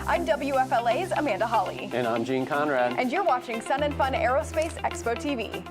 I'm WFLA's Amanda Hawley. And I'm Gene Conrad. And you're watching Sun and Fun Aerospace Expo TV.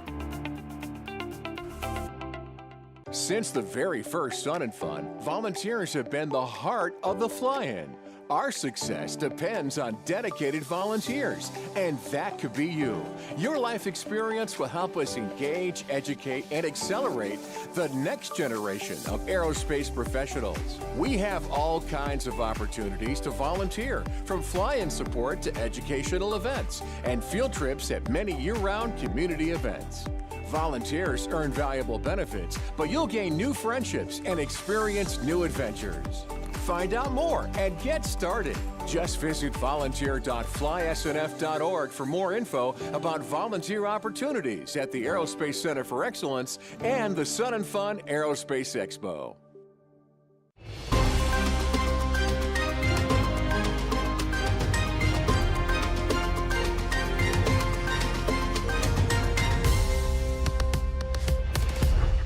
Since the very first Sun and Fun, volunteers have been the heart of the fly-in. Our success depends on dedicated volunteers, and that could be you. Your life experience will help us engage, educate, and accelerate the next generation of aerospace professionals. We have all kinds of opportunities to volunteer, from fly-in support to educational events and field trips at many year-round community events. Volunteers earn valuable benefits, but you'll gain new friendships and experience new adventures. Find out more and get started. Just visit volunteer.flysnf.org for more info about volunteer opportunities at the Aerospace Center for Excellence and the Sun and Fun Aerospace Expo.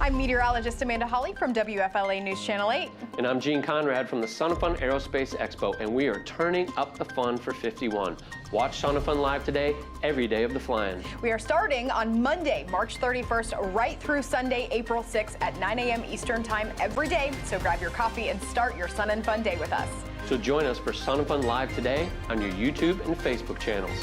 I'm meteorologist Amanda Hawley from WFLA News Channel 8. And I'm Gene Conrad from the Sun and Fun Aerospace Expo, and we are turning up the fun for 51. Watch Sun and Fun live today, every day of the flying. We are starting on Monday, March 31st, right through Sunday, April 6th at 9 a.m. Eastern Time every day. So grab your coffee and start your Sun and Fun day with us. So join us for Sun and Fun live today on your YouTube and Facebook channels.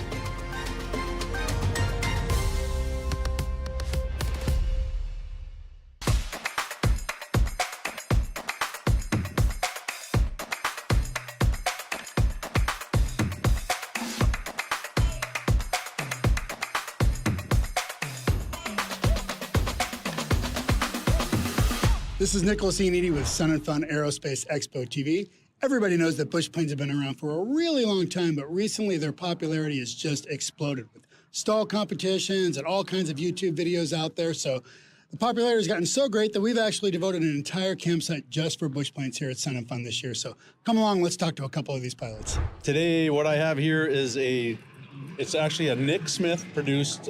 This is Nicholas Iannitti with Sun and Fun Aerospace Expo TV. Everybody knows that bush planes have been around for a really long time, but recently their popularity has just exploded with stall competitions and all kinds of YouTube videos out there. So the popularity has gotten so great that we've actually devoted an entire campsite just for bush planes here at Sun and Fun this year. So come along, let's talk to a couple of these pilots. Today, what I have here is it's actually a Nick Smith produced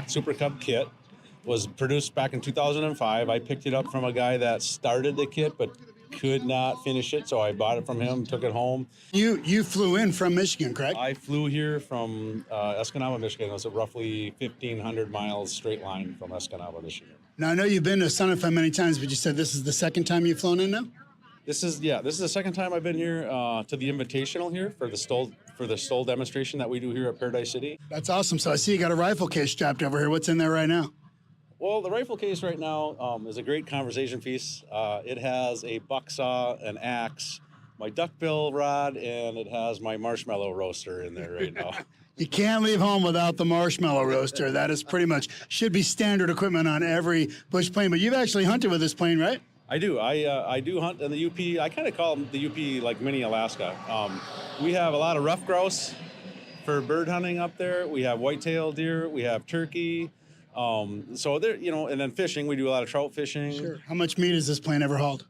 Super Cub kit. Was produced back in 2005. I picked it up from a guy that started the kit but could not finish it, so I bought it from him, took it home. You flew in from Michigan, correct? I flew here from Escanaba, Michigan. It was a roughly 1,500 miles straight line from Escanaba, Michigan. Now, I know you've been to Sun and Fun many times, but you said this is the second time you've flown in now? This is the second time I've been here to the Invitational here for the STOL demonstration that we do here at Paradise City. That's awesome. So I see you got a rifle case strapped over here. What's in there right now? Well, the rifle case right now is a great conversation piece. It has a buck saw, an axe, my duckbill rod, and it has my marshmallow roaster in there right now. You can't leave home without the marshmallow roaster. That is pretty much, should be standard equipment on every bush plane. But you've actually hunted with this plane, right? I do. I do hunt in the UP. I kind of call the UP like mini Alaska. We have a lot of rough grouse for bird hunting up there. We have whitetail deer. We have turkey. So there, and then fishing, we do a lot of trout fishing. Sure. How much meat has this plane ever hauled?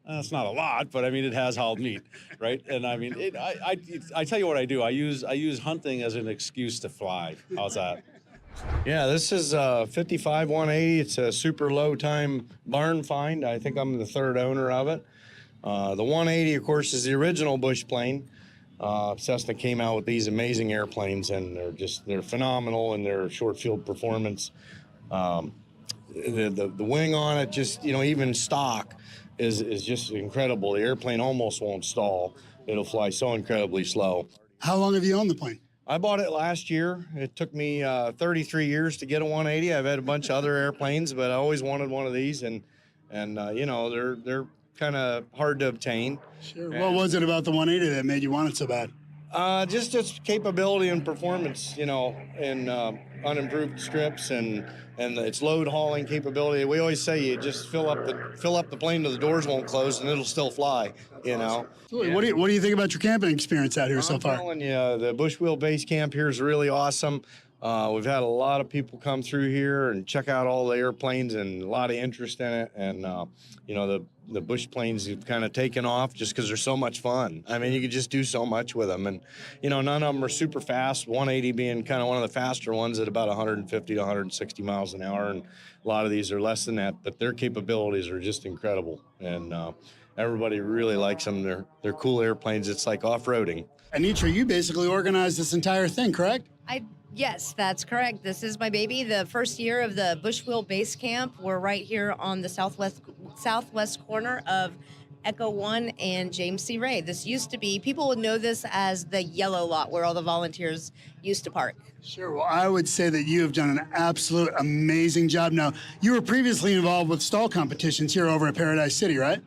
It's not a lot, but I mean, it has hauled meat, right? And I mean, I tell you what I do. I use hunting as an excuse to fly. How's that? Yeah, this is 55 180. It's a super low time barn find. I think I'm the third owner of it. The 180, of course, is the original bush plane. Cessna came out with these amazing airplanes, and they're phenomenal in their short field performance. The wing on it, just even stock, is just incredible. The airplane almost won't stall. It'll fly so incredibly slow. How long have you owned the plane? I bought it last year. It took me 33 years to get a 180. I've had a bunch of other airplanes, but I always wanted one of these, and they're kind of hard to obtain. Sure. What was it about the 180 that made you want it so bad? Just its capability and performance, in unimproved strips and its load hauling capability. We always say you just fill up the plane till the doors won't close and it'll still fly. What do you think about your camping experience out here so far? I'm telling you, the Bushwheel base camp here is really awesome. We've had a lot of people come through here and check out all the airplanes and a lot of interest in it. And, you know, the bush planes have kind of taken off just because they're so much fun. I mean, you could just do so much with them. And, you know, none of them are super fast, 180 being kind of one of the faster ones at about 150 to 160 miles an hour. And a lot of these are less than that, but their capabilities are just incredible. And everybody really likes them. They're cool airplanes. It's like off-roading. Anitra, you basically organized this entire thing, correct? Yes, that's correct. This is my baby. The first year of the Bushwheel Base Camp. We're right here on the southwest corner of Echo 1 and James C. Ray. This used to be, people would know this as the yellow lot where all the volunteers used to park. Sure. Well, I would say that you have done an absolute amazing job. Now, you were previously involved with stall competitions here over at Paradise City, right?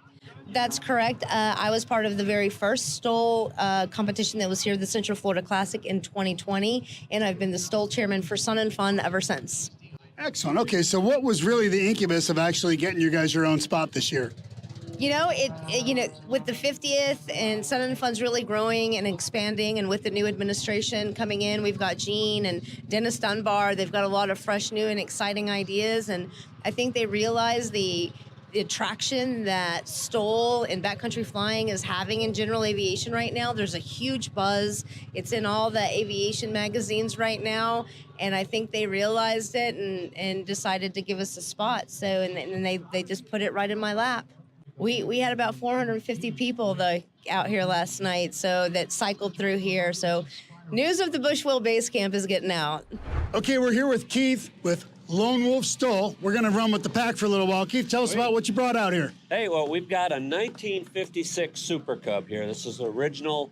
That's correct. I was part of the very first stole competition that was here, the Central Florida Classic in 2020, and I've been the stole chairman for Sun and Fun ever since. Excellent. Okay, so what was really the incubus of actually getting you guys your own spot this year? You know, with the 50th and Sun and Fun's really growing and expanding, and with the new administration coming in, we've got Gene and Dennis Dunbar. They've got a lot of fresh, new, and exciting ideas, and I think they realize the attraction that STOL and backcountry flying is having in general aviation right now. There's a huge buzz. It's in all the aviation magazines right now, and I think they realized it and decided to give us a spot. So, and they just put it right in my lap. We had about 450 people out here last night, so that cycled through here. So news of the Bushwheel Base Camp is getting out. Okay, we're here with Keith with Lone Wolf Stole. We're going to run with the pack for a little while. Keith, tell us about what you brought out here. Hey, well, we've got a 1956 Super Cub here. This is the original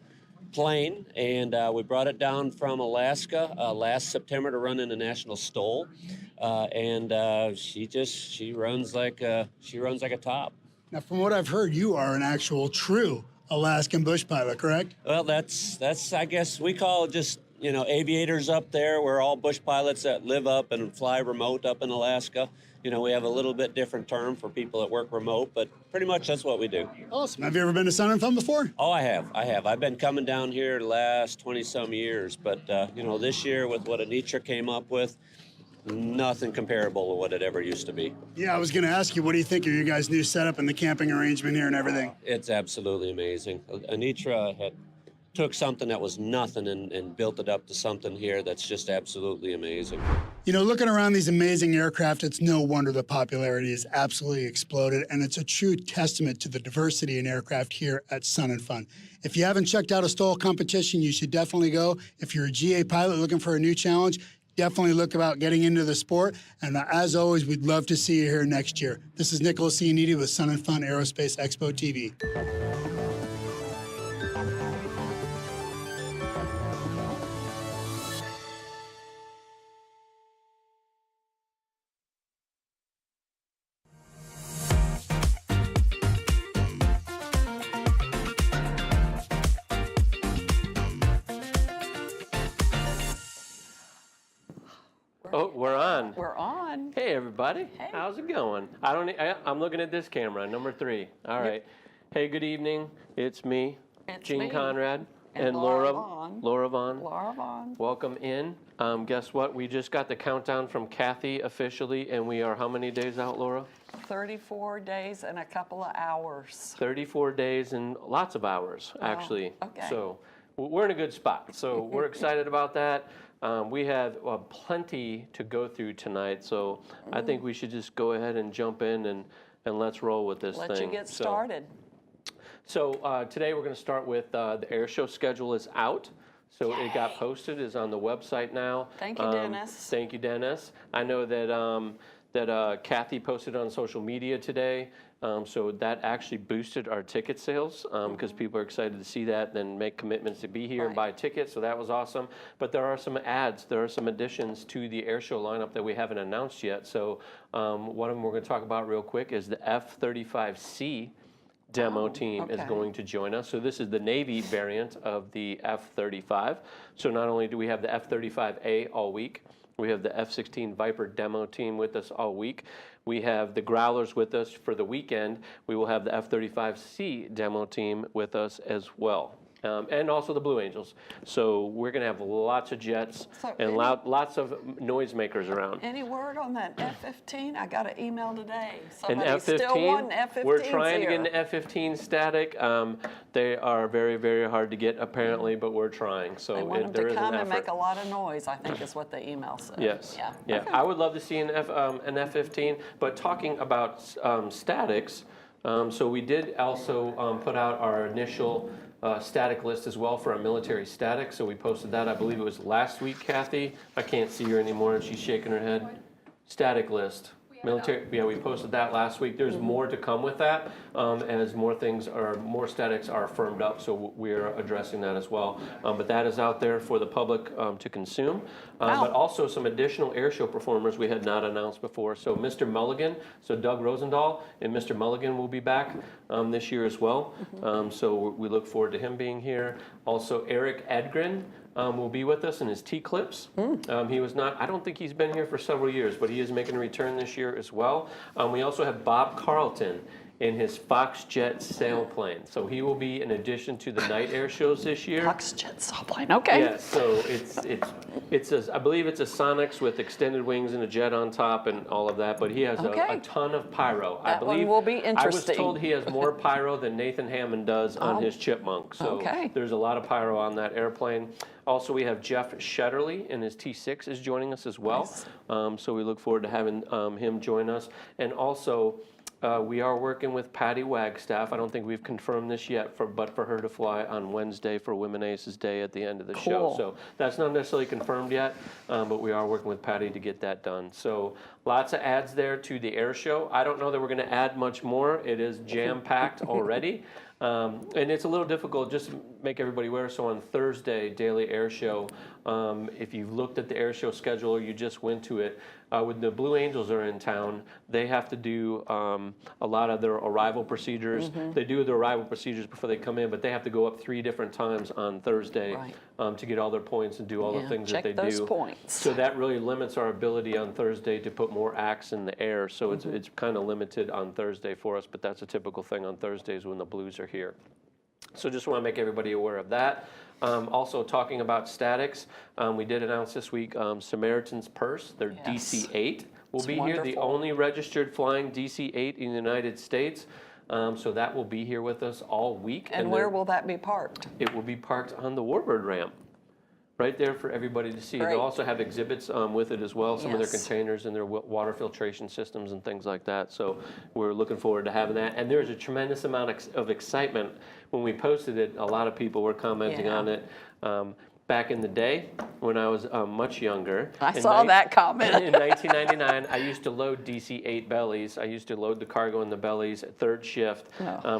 plane, and we brought it down from Alaska last September to run in the National Stole, and she runs like a top. Now, from what I've heard, you are an actual true Alaskan bush pilot, correct? Well, that's I guess we call it just, you know, aviators up there. We're all bush pilots that live up and fly remote up in Alaska. You know, we have a little bit different term for people that work remote, but pretty much that's what we do. Awesome. Have you ever been to Sun and Fun before? Oh, I have. I've been coming down here the last 20-some years, but, you know, this year with what Anitra came up with, nothing comparable to what it ever used to be. Yeah, I was going to ask you, what do you think of your guys' new setup and the camping arrangement here and everything? It's absolutely amazing. Anitra took something that was nothing and built it up to something here that's just absolutely amazing. You know, looking around these amazing aircraft, it's no wonder the popularity has absolutely exploded, and it's a true testament to the diversity in aircraft here at Sun and Fun. If you haven't checked out a STOL competition, you should definitely go. If you're a GA pilot looking for a new challenge, definitely look about getting into the sport. And as always, we'd love to see you here next year. This is Nicholas Cianiti with Sun and Fun Aerospace Expo TV. Oh, we're on. We're on. Hey, everybody. Hey. How's it going? I'm looking at this camera, number 3. All right. Hey, good evening. It's me, It's Gene me. Conrad, And Laura Vaughn. Laura Vaughn. Laura Vaughn. Welcome in. Guess what? We just got the countdown from Kathy officially, and we are how many days out, Laura? 34 days and a couple of hours. 34 days and lots of hours, actually. okay. So we're in a good spot. So we're excited about that. We have plenty to go through tonight, so I think we should just go ahead and jump in and let's roll with this thing. Let you get started. So today we're going to start with the air show schedule is out. So it got posted, is on the website now. Thank you, Dennis. Thank you, Dennis. I know that Kathy posted on social media today. So that actually boosted our ticket sales because people are excited to see that and make commitments to be here and buy tickets. So that was awesome. But there are some adds, there are some additions to the air show lineup that we haven't announced yet. So one of them we're going to talk about real quick is the F-35C demo team is going to join us. So this is the Navy variant of the F-35. So not only do we have the F-35A all week, we have the F-16 Viper demo team with us all week. We have the Growlers with us for the weekend. We will have the F-35C demo team with us as well. and also the Blue Angels. So we're going to have lots of jets So and lots of noisemakers around. Any word on that F-15? I got an email today. An Somebody still wanting F-15, F-15s we're trying to here. get an F-15 static. They are very, very hard to get apparently, but we're trying. So They want them there to is come an and effort. make a lot of noise, I think is what the email said. Yes. Yeah. Yeah. Okay. I would love to see an F-15. But talking about statics, so we did also put out our initial static list as well for our military static. So we posted that. I believe it was last week, Kathy. I can't see her anymore, and she's shaking her head. Static list. Military, yeah, we posted that last week. There's more to come with that as more statics are firmed up, so we're addressing that as well. But that is out there for the public to consume. But also some additional airshow performers we had not announced before. So Mr. Mulligan, so Doug Rosendahl and Mr. Mulligan will be back this year as well. So we look forward to him being here. Also Eric Edgren will be with us in his T-Clips. He was not, I don't think he's been here for several years, but he is making a return this year as well. We also have Bob Carlton in his Foxjet sailplane. So he will be in addition to the night air shows this year. Foxjet sailplane, okay. Yeah, so I believe it's a Sonics with extended wings and a jet on top and all of that, but he has a ton of pyro. That one will be interesting. I was told he has more pyro than Nathan Hammond does on his Chipmunk. So there's a lot of pyro on that airplane. Also, we have Jeff Shetterly in his T6 is joining us as well. Nice. So we look forward to having him join us. And also, we are working with Patty Wagstaff. I don't think we've confirmed this yet, but for her to fly on Wednesday for Women Aces Day at the end of the show. So that's not necessarily confirmed yet, but we are working with Patty to get that done. So lots of ads there to the air show. I don't know that we're going to add much more. It is jam-packed already. And it's a little difficult just to make everybody aware. So on Thursday, Daily Air Show, if you've looked at the air show schedule or you just went to it, when the Blue Angels are in town, they have to do a lot of their arrival procedures. They do their arrival procedures before they come in, but they have to go up 3 different times on Thursday to get all their points and do all the things that they do. Check those points. So that really limits our ability on Thursday to put more acts in the air. So it's kind of limited on Thursday for us, but that's a typical thing on Thursdays when the Blues are here. So just want to make everybody aware of that. Also talking about statics, we did announce this week Samaritan's Purse, their DC-8 will be here, the only registered flying DC-8 in the United States. So that will be here with us all week. And where will that be parked? It will be parked on the Warbird ramp. Right there for everybody to see. They'll also have exhibits with it as well, some of their containers and their water filtration systems and things like that. So we're looking forward to having that. And there's a tremendous amount of excitement. When we posted it, a lot of people were commenting on it. Back in the day, when I was much younger. I saw that comment. In 1999, I used to load DC-8 bellies. I used to load the cargo in the bellies at 3rd shift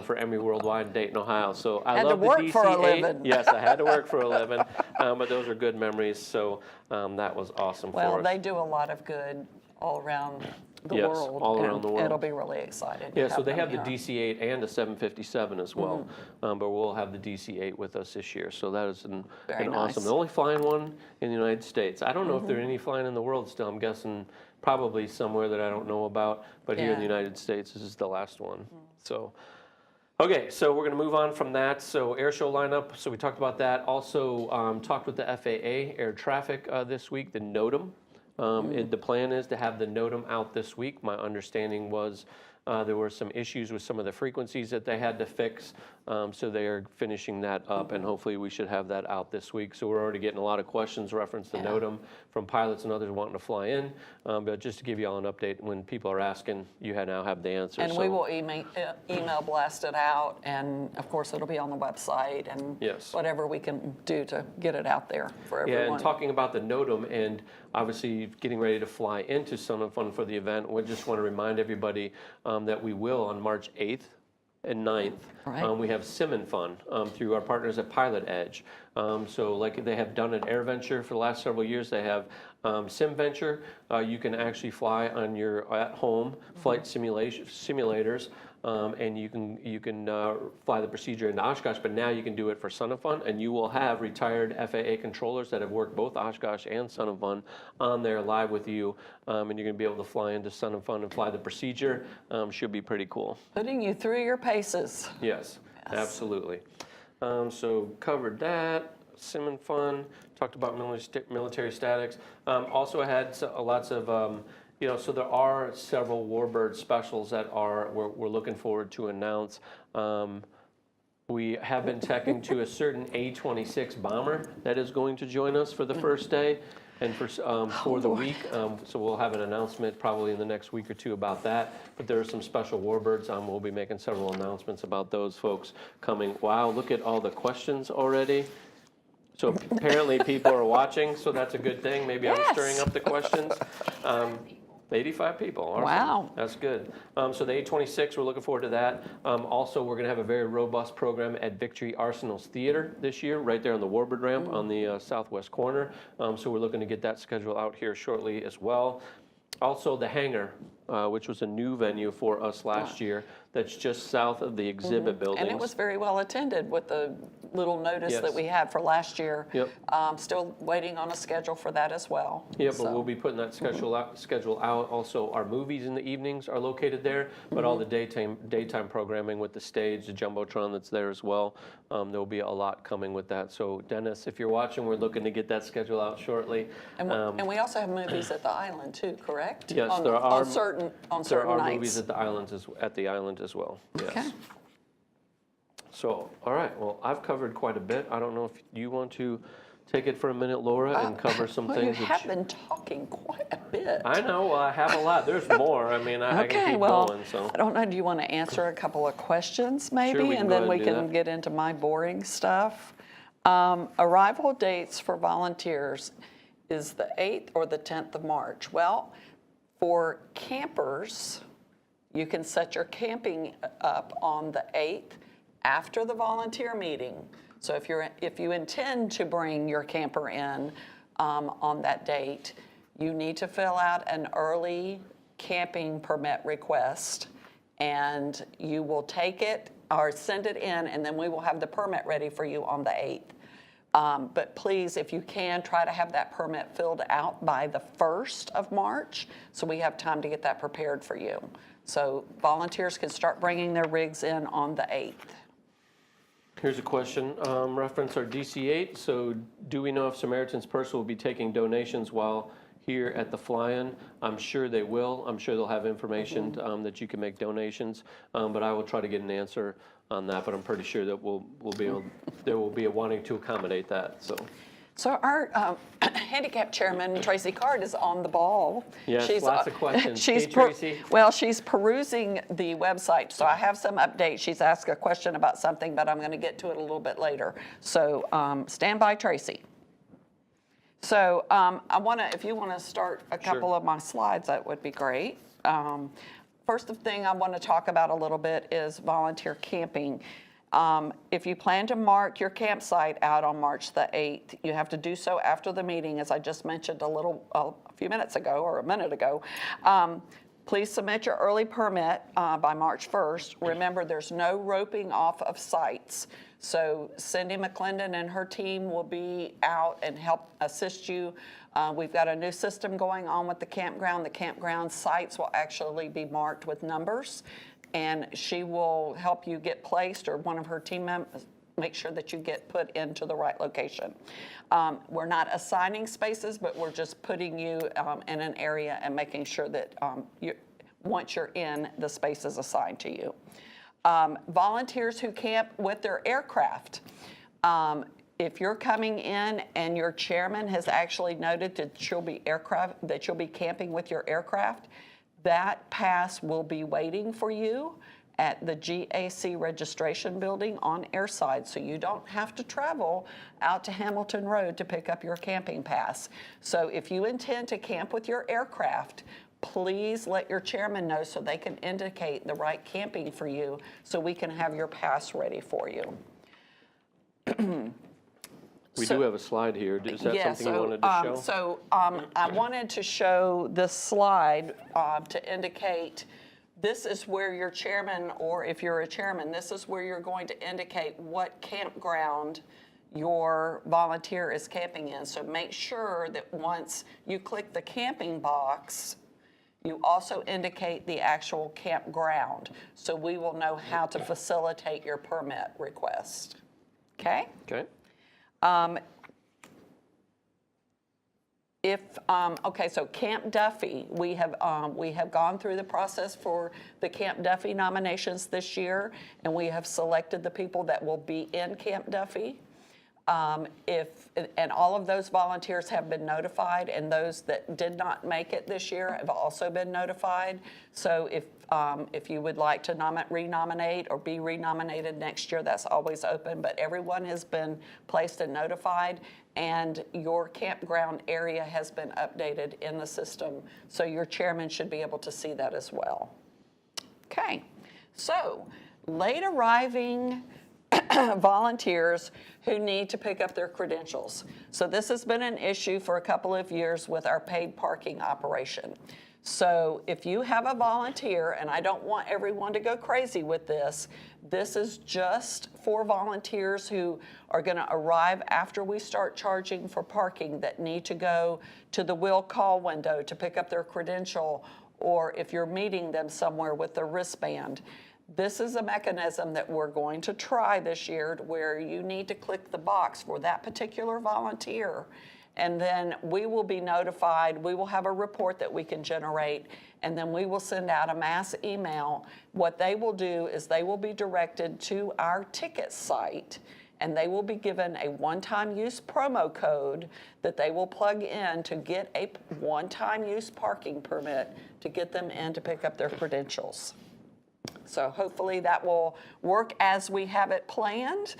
for Emory Worldwide in Dayton, Ohio. So I love the DC-8. Had to work for a living. Yes, I had to work for a living. But those are good memories. So that was awesome for us. Well, they do a lot of good all around the world. All around the world. It'll be really exciting. Yeah, so they have the DC-8 and the 757 as well, but we'll have the DC-8 with us this year. So that is an awesome. The only flying one in the United States. I don't know if there are any flying in the world still. I'm guessing probably somewhere that I don't know about, but here in the United States, this is the last one. So. Okay, so we're going to move on from that. So air show lineup, so we talked about that. Also talked with the FAA air traffic this week, the NOTAM. The plan is to have the NOTAM out this week. My understanding was there were some issues with some of the frequencies that they had to fix, so they are finishing that up, and hopefully we should have that out this week. So we're already getting a lot of questions reference to NOTAM from pilots and others wanting to fly in, but just to give you all an update, when people are asking, you now have the answer. And we will email blast it out, and of course it'll be on the website, and whatever we can do to get it out there for everyone. Yeah, and talking about the NOTAM and obviously getting ready to fly into Sun and Fun for the event, we just want to remind everybody that we will on March 8th and 9th. We have Sim and Fun through our partners at Pilot Edge. So like they have done at AirVenture for the last several years, they have SimVenture. You can actually fly on your at-home flight simulators. And you can fly the procedure into Oshkosh, but now you can do it for Sun and Fun, and you will have retired FAA controllers that have worked both Oshkosh and Sun and Fun on there live with you, and you're going to be able to fly into Sun and Fun and fly the procedure. Should be pretty cool. Putting you through your paces. Yes. Absolutely. So covered that. Sim and Fun, talked about military statics. Also had lots of, so there are several Warbird specials that we're looking forward to announce. We have been teching to a certain A-26 bomber that is going to join us for the first day and for the week. So we'll have an announcement probably in the next week or two about that. But there are some special Warbirds. We'll be making several announcements about those folks coming. Wow, look at all the questions already. So apparently people are watching, so that's a good thing. Maybe I'm stirring up the questions. 85 people. Awesome. Wow. That's good. So the A26, we're looking forward to that. Also, we're going to have a very robust program at Victory Arsenal's Theater this year, right there on the Warbird ramp on the southwest corner. So we're looking to get that schedule out here shortly as well. Also, the Hangar, which was a new venue for us last year, that's just south of the exhibit buildings. And it was very well attended with the little notice that we had for last year. Yep. Still waiting on a schedule for that as well. Yeah, but we'll be putting that schedule out. Also, our movies in the evenings are located there, but all the daytime programming with the stage, the Jumbotron that's there as well. There will be a lot coming with that. So, Dennis, if you're watching, we're looking to get that schedule out shortly. And we also have movies at the island too, correct? Yes, there are certain nights. There are movies at the island as well. Yes. Okay. So, all right. Well, I've covered quite a bit. I don't know if you want to take it for a minute, Laura, and cover some things. You have been talking quite a bit. I know. I have a lot. There's more. I mean, I can keep going. So I don't know. Do you want to answer a couple of questions, maybe, Sure, and then we can get into my boring stuff? Arrival dates for volunteers is the 8th or the 10th of March. Well, for campers, you can set your camping up on the 8th after the volunteer meeting. So if you intend to bring your camper in on that date, you need to fill out an early camping permit request, and you will take it or send it in, and then we will have the permit ready for you on the 8th. But please, if you can, try to have that permit filled out by the 1st of March, so we have time to get that prepared for you. So volunteers can start bringing their rigs in on the 8th. Here's a question, reference our DC-8. So do we know if Samaritan's Purse will be taking donations while here at the fly-in? I'm sure they will. I'm sure they'll have information that you can make donations, but I will try to get an answer on that, but I'm pretty sure that there will be a wanting to accommodate that. So our handicap chairman, Tracy Card, is on the ball. Yes, lots of questions. Tracy. She's perusing the website, so I have some updates. She's asked a question about something, but I'm going to get to it a little bit later. So stand by, Tracy. So if you want to start a couple of my slides, that would be great. First thing I want to talk about a little bit is volunteer camping. If you plan to mark your campsite out on March the 8th, you have to do so after the meeting, as I just mentioned a few minutes ago or a minute ago. Please submit your early permit by March 1st. Remember, there's no roping off of sites. So Cindy McClendon and her team will be out and help assist you. We've got a new system going on with the campground. The campground sites will actually be marked with numbers, and she will help you get placed, or one of her team members, make sure that you get put into the right location. We're not assigning spaces, but we're just putting you in an area and making sure that once you're in, the space is assigned to you. Volunteers who camp with their aircraft. If you're coming in and your chairman has actually noted that you'll be camping with your aircraft, that pass will be waiting for you at the GAC registration building on Airside, so you don't have to travel out to Hamilton Road to pick up your camping pass. So if you intend to camp with your aircraft, please let your chairman know so they can indicate the right camping for you so we can have your pass ready for you. We do have a slide here. Is that something you wanted to show? I wanted to show this slide to indicate this is where your chairman, or if you're a chairman, this is where you're going to indicate what campground your volunteer is camping in. So make sure that once you click the camping box, you also indicate the actual campground, so we will know how to facilitate your permit request. Okay? Okay. Okay, so Camp Duffy, we have gone through the process for the Camp Duffy nominations this year, and we have selected the people that will be in Camp Duffy. And all of those volunteers have been notified, and those that did not make it this year have also been notified. So if you would like to renominate or be renominated next year, that's always open. But everyone has been placed and notified, and your campground area has been updated in the system. So your chairman should be able to see that as well. Okay, so late arriving volunteers who need to pick up their credentials. So this has been an issue for a couple of years with our paid parking operation. So if you have a volunteer, and I don't want everyone to go crazy with this, this is just for volunteers who are going to arrive after we start charging for parking that need to go to the will call window to pick up their credential, or if you're meeting them somewhere with their wristband. This is a mechanism that we're going to try this year where you need to click the box for that particular volunteer, and then we will be notified. We will have a report that we can generate, and then we will send out a mass email. What they will do is they will be directed to our ticket site, and they will be given a one-time use promo code that they will plug in to get a one-time use parking permit to get them in to pick up their credentials. So hopefully that will work as we have it planned,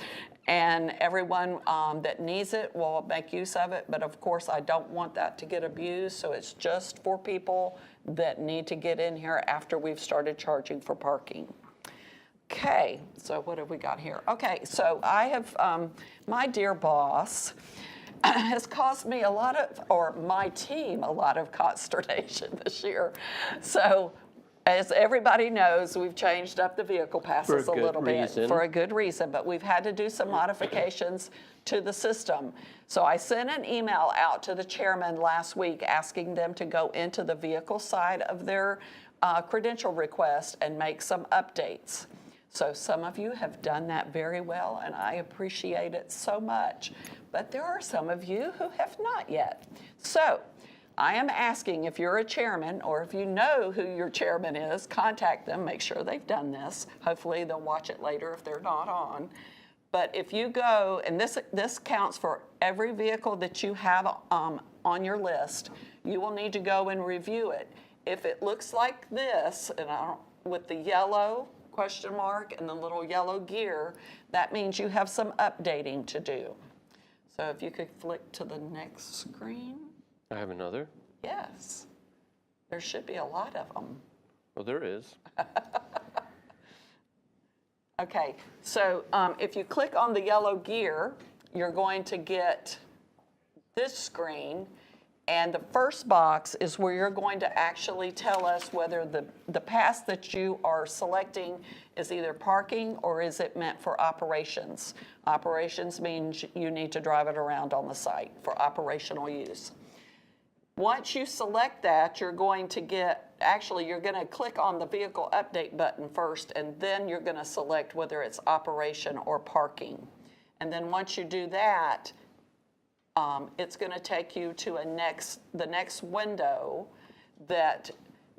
and everyone that needs it will make use of it. But of course, I don't want that to get abused, so it's just for people that need to get in here after we've started charging for parking. Okay, so what have we got here? Okay, so I have, my dear boss has caused me a lot of, or my team, a lot of consternation this year. So as everybody knows, we've changed up the vehicle passes a little bit for a good reason, but we've had to do some modifications to the system. So I sent an email out to the chairman last week asking them to go into the vehicle side of their credential request and make some updates. So some of you have done that very well, and I appreciate it so much. But there are some of you who have not yet. So I am asking, if you're a chairman or if you know who your chairman is, contact them, make sure they've done this. Hopefully they'll watch it later if they're not on. But if you go, and this counts for every vehicle that you have on your list, you will need to go and review it. If it looks like this, and with the yellow question mark and the little yellow gear, that means you have some updating to do. So if you could flick to the next screen. I have another. Yes. There should be a lot of them. Well, there is. Okay, so if you click on the yellow gear, you're going to get this screen, and the first box is where you're going to actually tell us whether the pass that you are selecting is either parking or is it meant for operations. Operations means you need to drive it around on the site for operational use. Once you select that, you're going to get, actually you're going to click on the vehicle update button first, and then you're going to select whether it's operation or parking. And then once you do that, it's going to take you to the next window that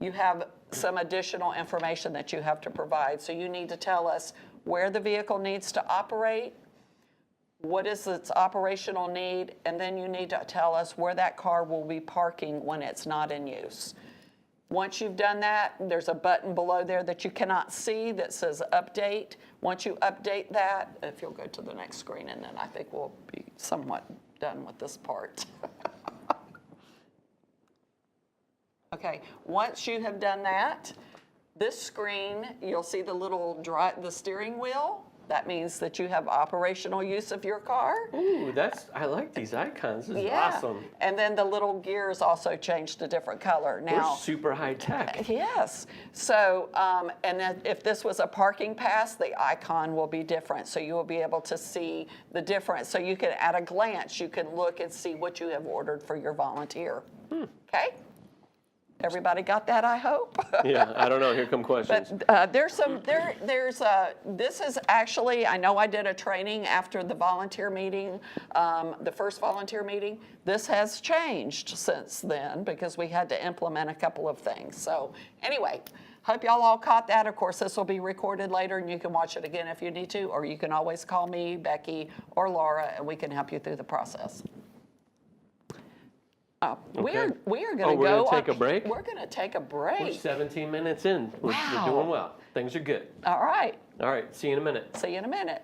you have some additional information that you have to provide. So you need to tell us where the vehicle needs to operate, what is its operational need, and then you need to tell us where that car will be parking when it's not in use. Once you've done that, there's a button below there that you cannot see that says update. Once you update that, if you'll go to the next screen, and then I think we'll be somewhat done with this part. Okay, once you have done that, this screen, you'll see the little the steering wheel. That means that you have operational use of your car. Ooh, I like these icons. This is awesome. And then the little gears also changed a different color. Now, we're super high tech. Yes. So, and then if this was a parking pass, the icon will be different. So you will be able to see the difference. So you can, at a glance, you can look and see what you have ordered for your volunteer. Okay? Everybody got that, I hope? Yeah, I don't know. Here come questions. But this is actually, I know I did a training after the volunteer meeting, the first volunteer meeting. This has changed since then because we had to implement a couple of things. So anyway, hope y'all all caught that. Of course, this will be recorded later and you can watch it again if you need to, or you can always call me, Becky, or Laura, and we can help you through the process. Okay. We are going to Oh, go. we're gonna take a break? We're going to take a We're break. 17 minutes in. We're doing well. Things are good. All right. All right, see you in a minute. See you in a minute.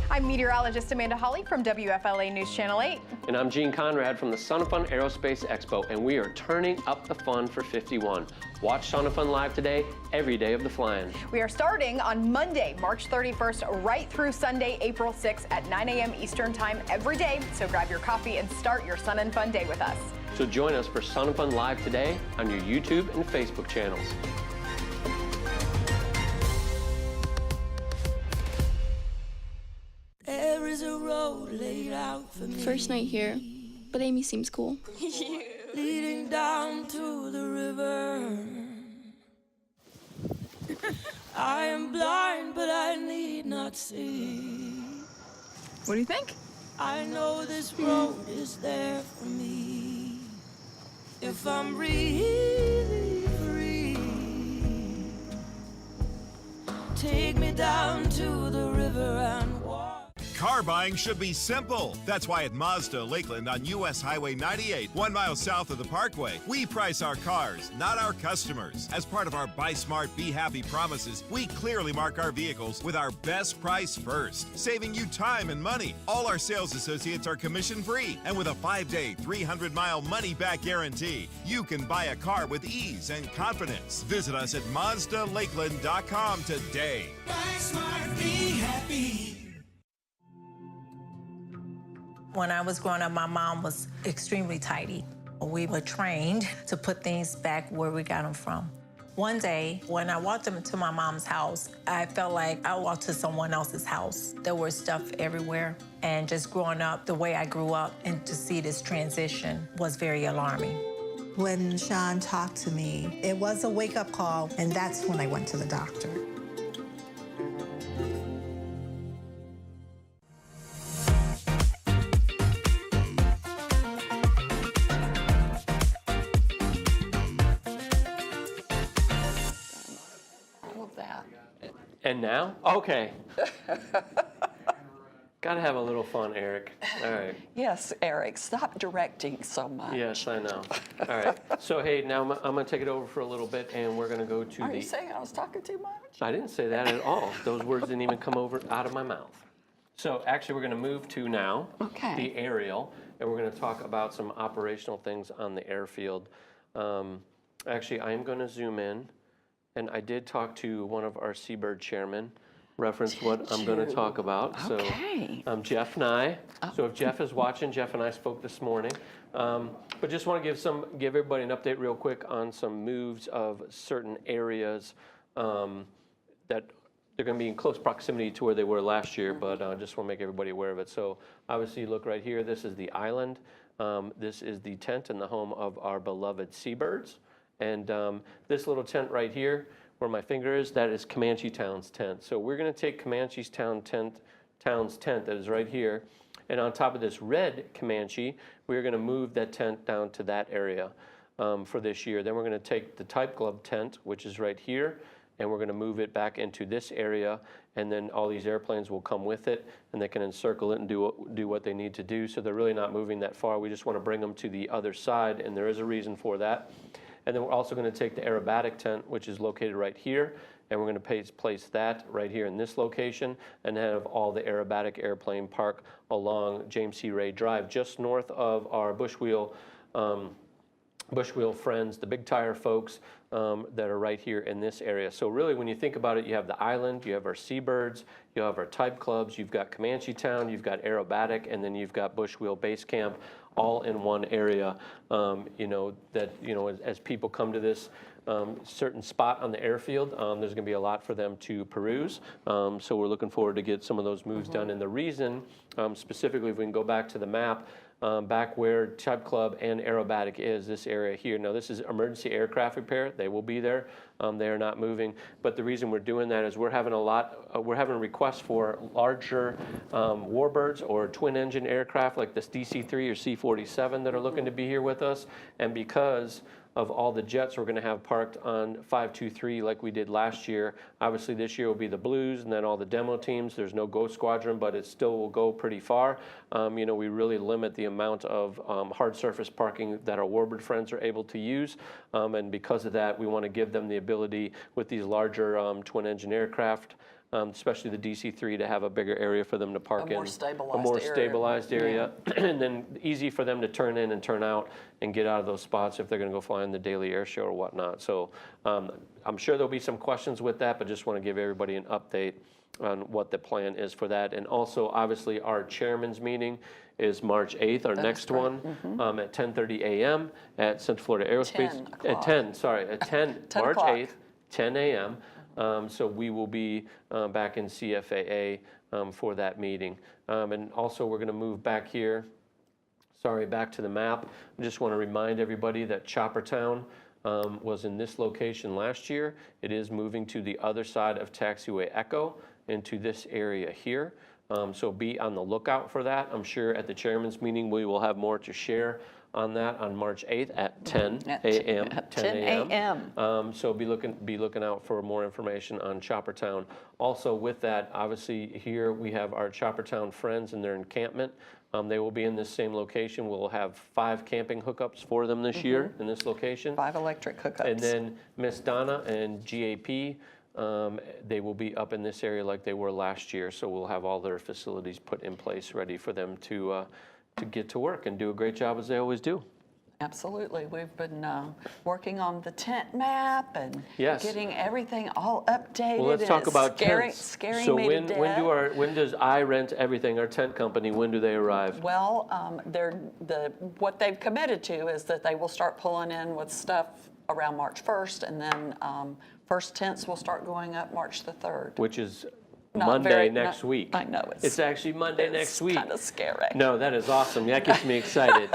I'm meteorologist Amanda Hawley from WFLA News Channel 8. And I'm Gene Conrad from the Sun and Fun Aerospace Expo, and we are turning up the fun for 51. Watch Sun and Fun live today, every day of the flying. We are starting on Monday, March 31st, right through Sunday, April 6th at 9 a.m. Eastern Time every day. So grab your coffee and start your Sun and Fun day with us. So join us for Sun and Fun live today on your YouTube and Facebook channels. There is a road laid out for me. First night here, but Amy seems cool. Leading down to the river. I am blind, but I need not see. What do you think? I know this road is there for me. If I'm really free, take me down to the river and walk. Car buying should be simple. That's why at Mazda Lakeland on US Highway 98, 1 mile south of the Parkway, we price our cars, not our customers. As part of our Buy Smart, Be Happy promises, we clearly mark our vehicles with our best price first, saving you time and money. All our sales associates are commission-free, and with a 5-day, 300-mile money-back guarantee, you can buy a car with ease and confidence. Visit us at MazdaLakeland.com today. Buy smart, be happy. When I was growing up, my mom was extremely tidy. We were trained to put things back where we got them from. One day, when I walked into my mom's house, I felt like I walked to someone else's house. There was stuff everywhere. And just growing up the way I grew up and to see this transition was very alarming. When Sean talked to me, it was a wake-up call, and that's when I went to the doctor. And now? Okay. Gotta have a little fun, Eric. All right. Yes, Eric, stop directing so much. Yes, I know. All right. So, hey, now I'm going to take it over for a little bit, and we're going to go to Are you saying I was talking too much? I didn't say that at all. Those words didn't even come out of my mouth. So, actually, we're going to move to now the aerial, and we're going to talk about some operational things on the airfield. Actually, I am going to zoom in, and I did talk to one of our Seabird chairmen, reference what I'm going to talk about. Okay. So Jeff Nye. So if Jeff is watching, Jeff and I spoke this morning. But just want to give everybody an update real quick on some moves of certain areas that they're going to be in close proximity to where they were last year, but just want to make everybody aware of it. So obviously, look right here. This is the island. This is the tent and the home of our beloved Seabirds. And this little tent right here, where my finger is, that is Comanche Town's tent. So we're going to take Comanche Town's tent that is right here, and on top of this red Comanche, we're going to move that tent down to that area for this year. Then we're going to take the Type Glove tent, which is right here, and we're going to move it back into this area, and then all these airplanes will come with it, and they can encircle it and do what they need to do. So they're really not moving that far. We just want to bring them to the other side, and there is a reason for that. And then we're also going to take the aerobatic tent, which is located right here, and we're going to place that right here in this location, and have all the aerobatic airplane park along James C. Ray Drive, just north of our Bushwheel Bushwheel friends, the big tire folks that are right here in this area. So really, when you think about it, you have the island, you have our Seabirds, you have our type clubs, you've got Comanche Town, you've got Aerobatic, and then you've got Bushwheel Base Camp, all in one area. As people come to this certain spot on the airfield, there's going to be a lot for them to peruse. So we're looking forward to get some of those moves done. And the reason, specifically, if we can go back to the map, back where Type Club and Aerobatic is, this area here. Now this is emergency aircraft repair. They will be there. They are not moving. But the reason we're doing that is we're having requests for larger warbirds or twin engine aircraft like this DC-3 or C-47 that are looking to be here with us. And because of all the jets we're going to have parked on 523 like we did last year. Obviously this year will be the Blues and then all the demo teams. There's no Ghost Squadron, but it still will go pretty far. We really limit the amount of hard surface parking that our warbird friends are able to use. And because of that, we want to give them the ability with these larger twin engine aircraft, especially the DC-3, to have a bigger area for them to park in. A more stabilized area. And then easy for them to turn in and turn out and get out of those spots if they're going to go fly in the daily air show or whatnot. So I'm sure there'll be some questions with that, but just want to give everybody an update on what the plan is for that. And also, obviously, our chairman's meeting is March 8th, our next one, at 10:30 a.m. at Central Florida Aerospace. At 10, March 8th, 10 a.m. So we will be back in CFAA for that meeting. And also we're going to move back here, back to the map. I just want to remind everybody that Choppertown was in this location last year. It is moving to the other side of Taxiway Echo into this area here. So be on the lookout for that. I'm sure at the chairman's meeting we will have more to share on that on March 8th at 10 a.m. 10 a.m. So be looking out for more information on Choppertown. Also with that, obviously here we have our Choppertown friends and their encampment. They will be in this same location. We'll have 5 camping hookups for them this year in this location. 5 electric hookups. And then Miss Donna and GAP, they will be up in this area like they were last year. So we'll have all their facilities put in place ready for them to get to work and do a great job as they always do. Absolutely. We've been working on the tent map and getting everything all updated. Well, let's talk about tents. Scaring so me to death. when does I Rent Everything, our tent company, when do they arrive? Well, what they've committed to is that they will start pulling in with stuff around March 1st, and then first tents will start going up March the 3rd. Which is Monday next week. I know. It's actually Monday next week. It's kind of scary. No, that is awesome. That gets me excited.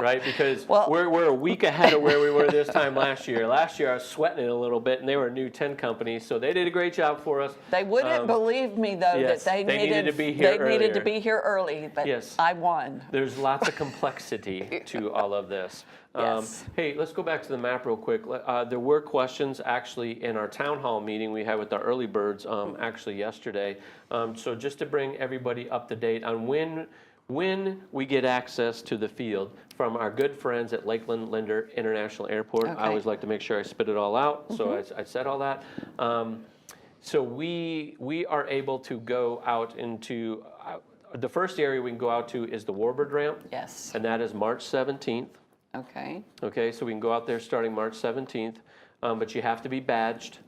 Right, because we're a week ahead of where we were this time last year. Last year I was sweating it a little bit, and they were a new tent company, so they did a great job for us. They wouldn't believe me though that they needed to be here earlier. Needed to be here early, but I won. There's lots of complexity to all of this. Hey, let's go back to the map real quick. There were questions actually in our town hall meeting we had with our early birds actually yesterday. So just to bring everybody up to date on when we get access to the field from our good friends at Lakeland Linder International Airport. I always like to make sure I spit it all out, so I said all that. So we are able to go out into, the first area we can go out to is the Warbird ramp. Yes. And that is March 17th. Okay. Okay, so we can go out there starting March 17th, but you have to be badged.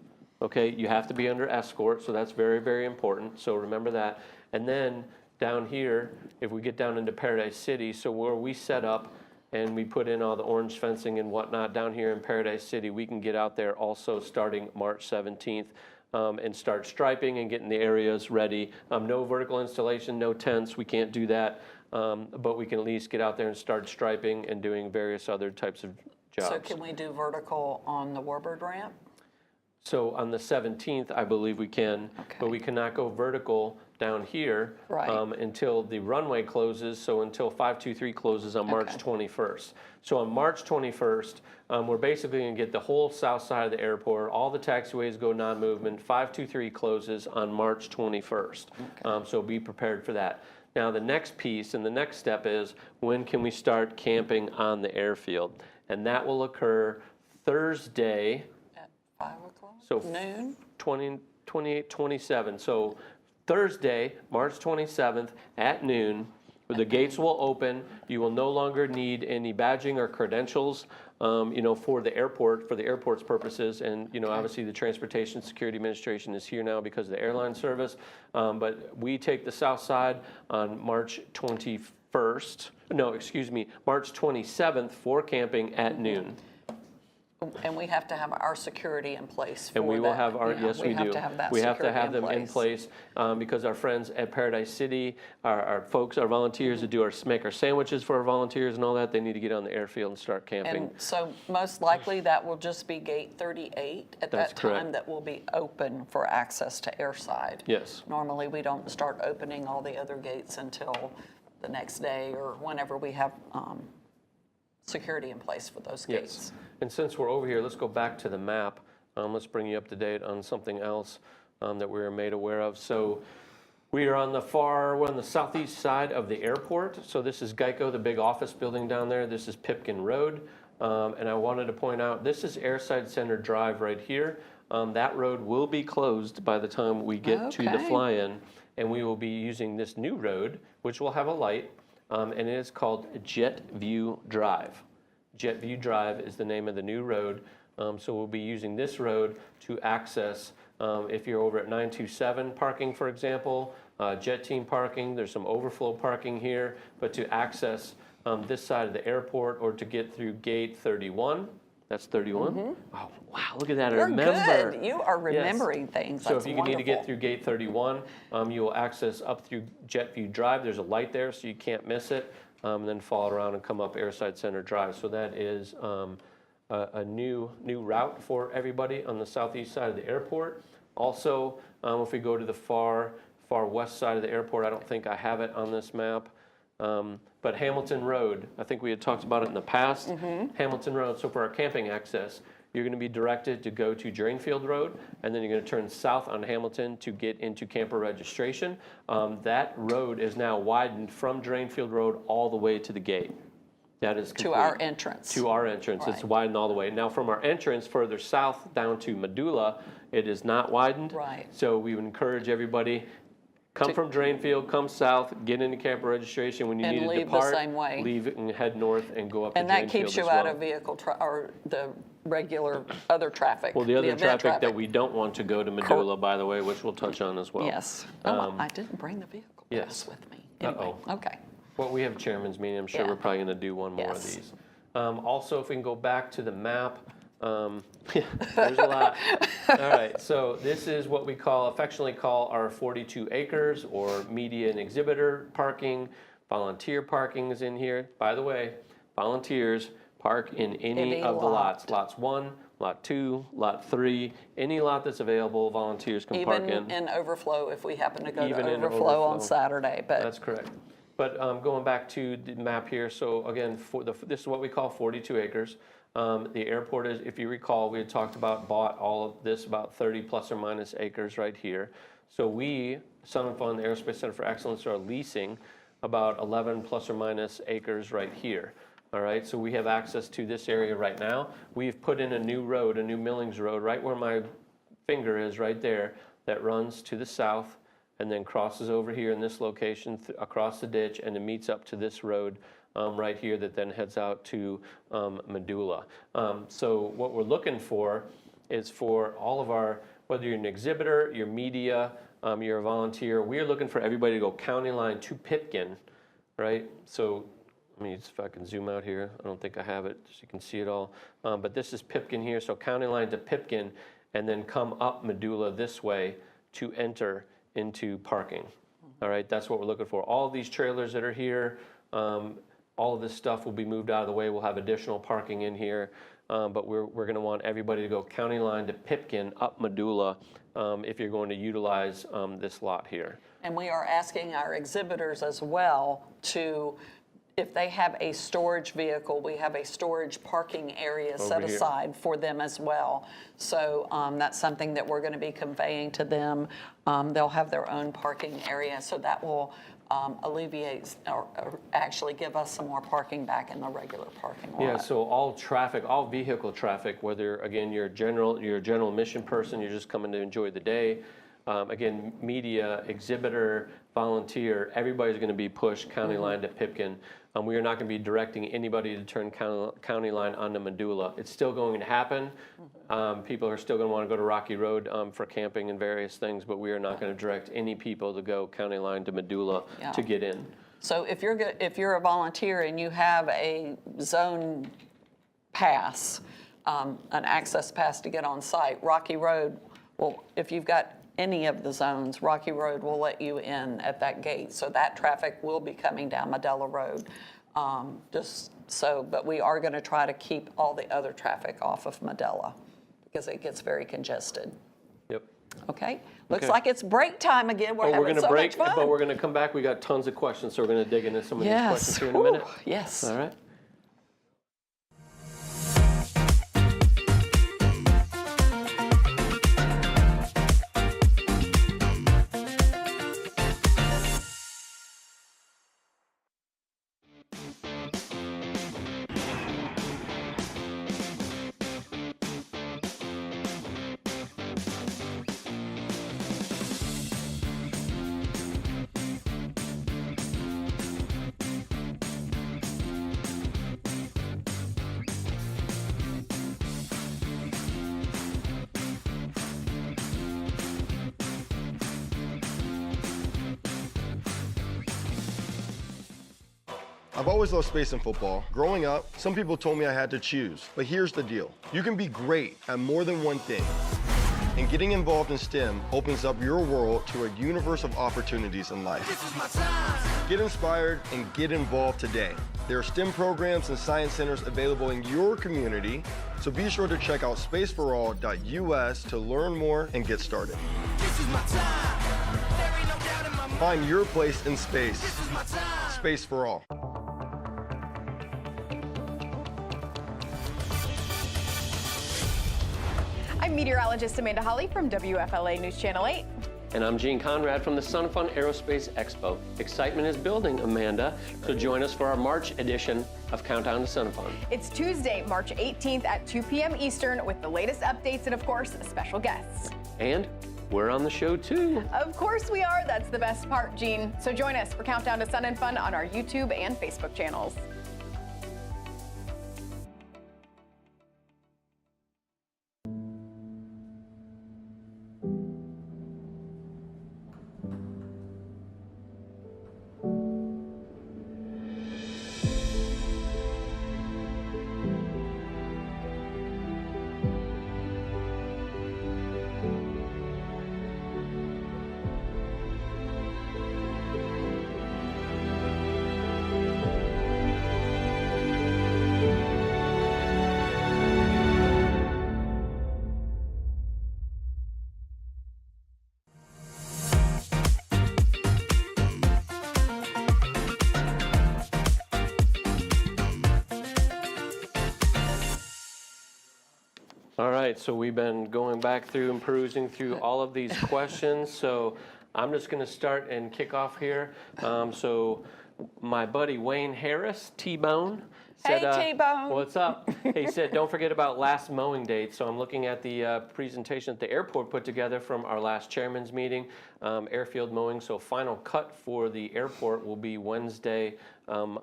Okay, you have to be under escort, so that's very, very important. So remember that. And then down here, if we get down into Paradise City, so where we set up and we put in all the orange fencing and whatnot down here in Paradise City, we can get out there also starting March 17th and start striping and getting the areas ready. No vertical installation, no tents, we can't do that, but we can at least get out there and start striping and doing various other types of jobs. So can we do vertical on the Warbird ramp? So on the 17th, I believe we can, but we cannot go vertical down here until the runway closes, so until 523 closes on March 21st. So on March 21st, we're basically going to get the whole south side of the airport, all the taxiways go non-movement, 523 closes on March 21st. So be prepared for that. Now the next piece and the next step is, when can we start camping on the airfield? And that will occur Thursday, 5 o'clock? So noon? 28, 27. So Thursday, March 27th at noon, The gates will open. You will no longer need any badging or credentials, for the airport's purposes. And, obviously the Transportation Security Administration is here now because of the airline service. But we take the south side on March 27th for camping at noon. And we have to have our security in place for And we will that. have our, Yeah, yes, we do. have to have that We have to security have them in place because our friends at Paradise City, our folks, our volunteers that make our sandwiches for our volunteers and all that, they need to get on the airfield and start camping. And so most likely that will just be gate 38 at That's that time correct. that will be open for access to airside. Yes. Normally we don't start opening all the other gates until the next day or whenever we have security in place for those gates. Yes. And since we're over here, let's go back to the map. Let's bring you up to date on something else that we were made aware of. So we're on the southeast side of the airport. So this is Geico, the big office building down there. This is Pipkin Road. And I wanted to point out, this is Airside Center Drive right here. That road will be closed by the time we get to the fly-in. And we will be using this new road, which will have a light. And it is called Jet View Drive. Jet View Drive is the name of the new road. So we'll be using this road to access, if you're over at 927 parking, for example, Jet Team parking, there's some overflow parking here, but to access this side of the airport or to get through gate 31, that's 31? Oh, wow, look at that, I remember. Good. You are remembering things. So That's if you wonderful. need to get through gate 31, you will access up through Jet View Drive. There's a light there, so you can't miss it, and then follow around and come up Airside Center Drive. So that is a new route for everybody on the southeast side of the airport. Also, if we go to the far west side of the airport, I don't think I have it on this map, but Hamilton Road, I think we had talked about it in the past. Hamilton Road, so for our camping access, you're going to be directed to go to Drainfield Road, and then you're going to turn south on Hamilton to get into camper registration. That road is now widened from Drainfield Road all the way to the gate. That is complete. To our entrance. To our entrance. It's widened all the way. Now from our entrance further south down to Medulla, it is not widened. Right. So we would encourage everybody, come from Drainfield, come south, get into camper registration. When you And need to leave the depart, same way. leave it and head north and go up And to Drainfield that keeps you as out well. of vehicle or the regular other traffic. Well, the other event traffic that we don't want to go to Medulla, by the way, which we'll touch on as well. Yes. Oh, I didn't bring the vehicle Yes. pass with me. Anyway, okay. Well, we have chairman's meeting. I'm sure we're probably going to do one more of these. Also, if we can go back to the map, there's a lot. All right, so this is what we affectionately call our 42 acres or media and exhibitor parking. Volunteer parking is in here. By the way, volunteers park in any of the lots. Lots 1, Lot 2, Lot 3, any lot that's available, volunteers can park in. Even in overflow if we happen to go Even to in overflow on Saturday. But that's correct. But going back to the map here, so again, this is what we call 42 acres. The airport is, if you recall, we had bought all of this, about 30 plus or minus acres right here. So we, Sun and Fun, the Aerospace Center for Excellence, are leasing about 11 plus or minus acres right here. All right, so we have access to this area right now. We've put in a new road, a new Millings Road, right where my finger is right there, that runs to the south and then crosses over here in this location across the ditch and it meets up to this road right here that then heads out to Medulla. So what we're looking for is for all of our, whether you're an exhibitor, your media, you're a volunteer, we're looking for everybody to go county line to Pipkin, right? So let me see if I can zoom out here. I don't think I have it so you can see it all. But this is Pipkin here, so county line to Pipkin and then come up Medulla this way to enter into parking. All right, that's what we're looking for. All of these trailers that are here, all of this stuff will be moved out of the way. We'll have additional parking in here, but we're going to want everybody to go county line to Pipkin up Medulla if you're going to utilize this lot here. And we are asking our exhibitors as well to, if they have a storage vehicle, we have a storage parking area set aside for them as well. So that's something that we're going to be conveying to them. They'll have their own parking area, so that will alleviate or actually give us some more parking back in the regular parking lot. Yeah, so all traffic, all vehicle traffic, whether again you're a general mission person, you're just coming to enjoy the day. Again, media, exhibitor, volunteer, everybody's going to be pushed county line to Pipkin. We are not going to be directing anybody to turn county line onto Medulla. It's still going to happen. People are still going to want to go to Rocky Road for camping and various things, but we are not going to direct any people to go county line to Medulla to get in. So if you're a volunteer and you have a zone pass, an access pass to get on site, Rocky Road, well, if you've got any of the zones, Rocky Road will let you in at that gate. So that traffic will be coming down Medulla Road. But we are going to try to keep all the other traffic off of Medulla because it gets very congested. Yep. Okay. Looks like it's break time again. We're having gonna so break, much fun. but we're going to come back. We got tons of questions, so we're going to dig into some of these questions here in a minute. Yes. All right. I've always loved space and football. Growing up, some people told me I had to choose. But here's the deal. You can be great at more than one thing. And getting involved in STEM opens up your world to a universe of opportunities in life. This is my time. Get inspired and get involved today. There are STEM programs and science centers available in your community, so be sure to check out spaceforall.us to learn more and get started. This is my time. There ain't no doubt in my mind. Find your place in space. This is my time. Space for All. I'm meteorologist Amanda Hawley from WFLA News Channel 8. And I'm Gene Conrad from the Sun Fun Aerospace Expo. Excitement is building, Amanda, so join us for our March edition of Countdown to Sun Fun. It's Tuesday, March 18th at 2 p.m. Eastern with the latest updates and, of course, special guests. And we're on the show, too. Of course we are. That's the best part, Gene. So join us for Countdown to Sun and Fun on our YouTube and Facebook channels. All right, so we've been going back through and perusing through all of these questions. So I'm just going to start and kick off here. So my buddy Wayne Harris, T-Bone, said, Hey, T-Bone. What's up? He said, don't forget about last mowing date. So I'm looking at the presentation that the airport put together from our last chairman's meeting, Airfield mowing. So final cut for the airport will be Wednesday,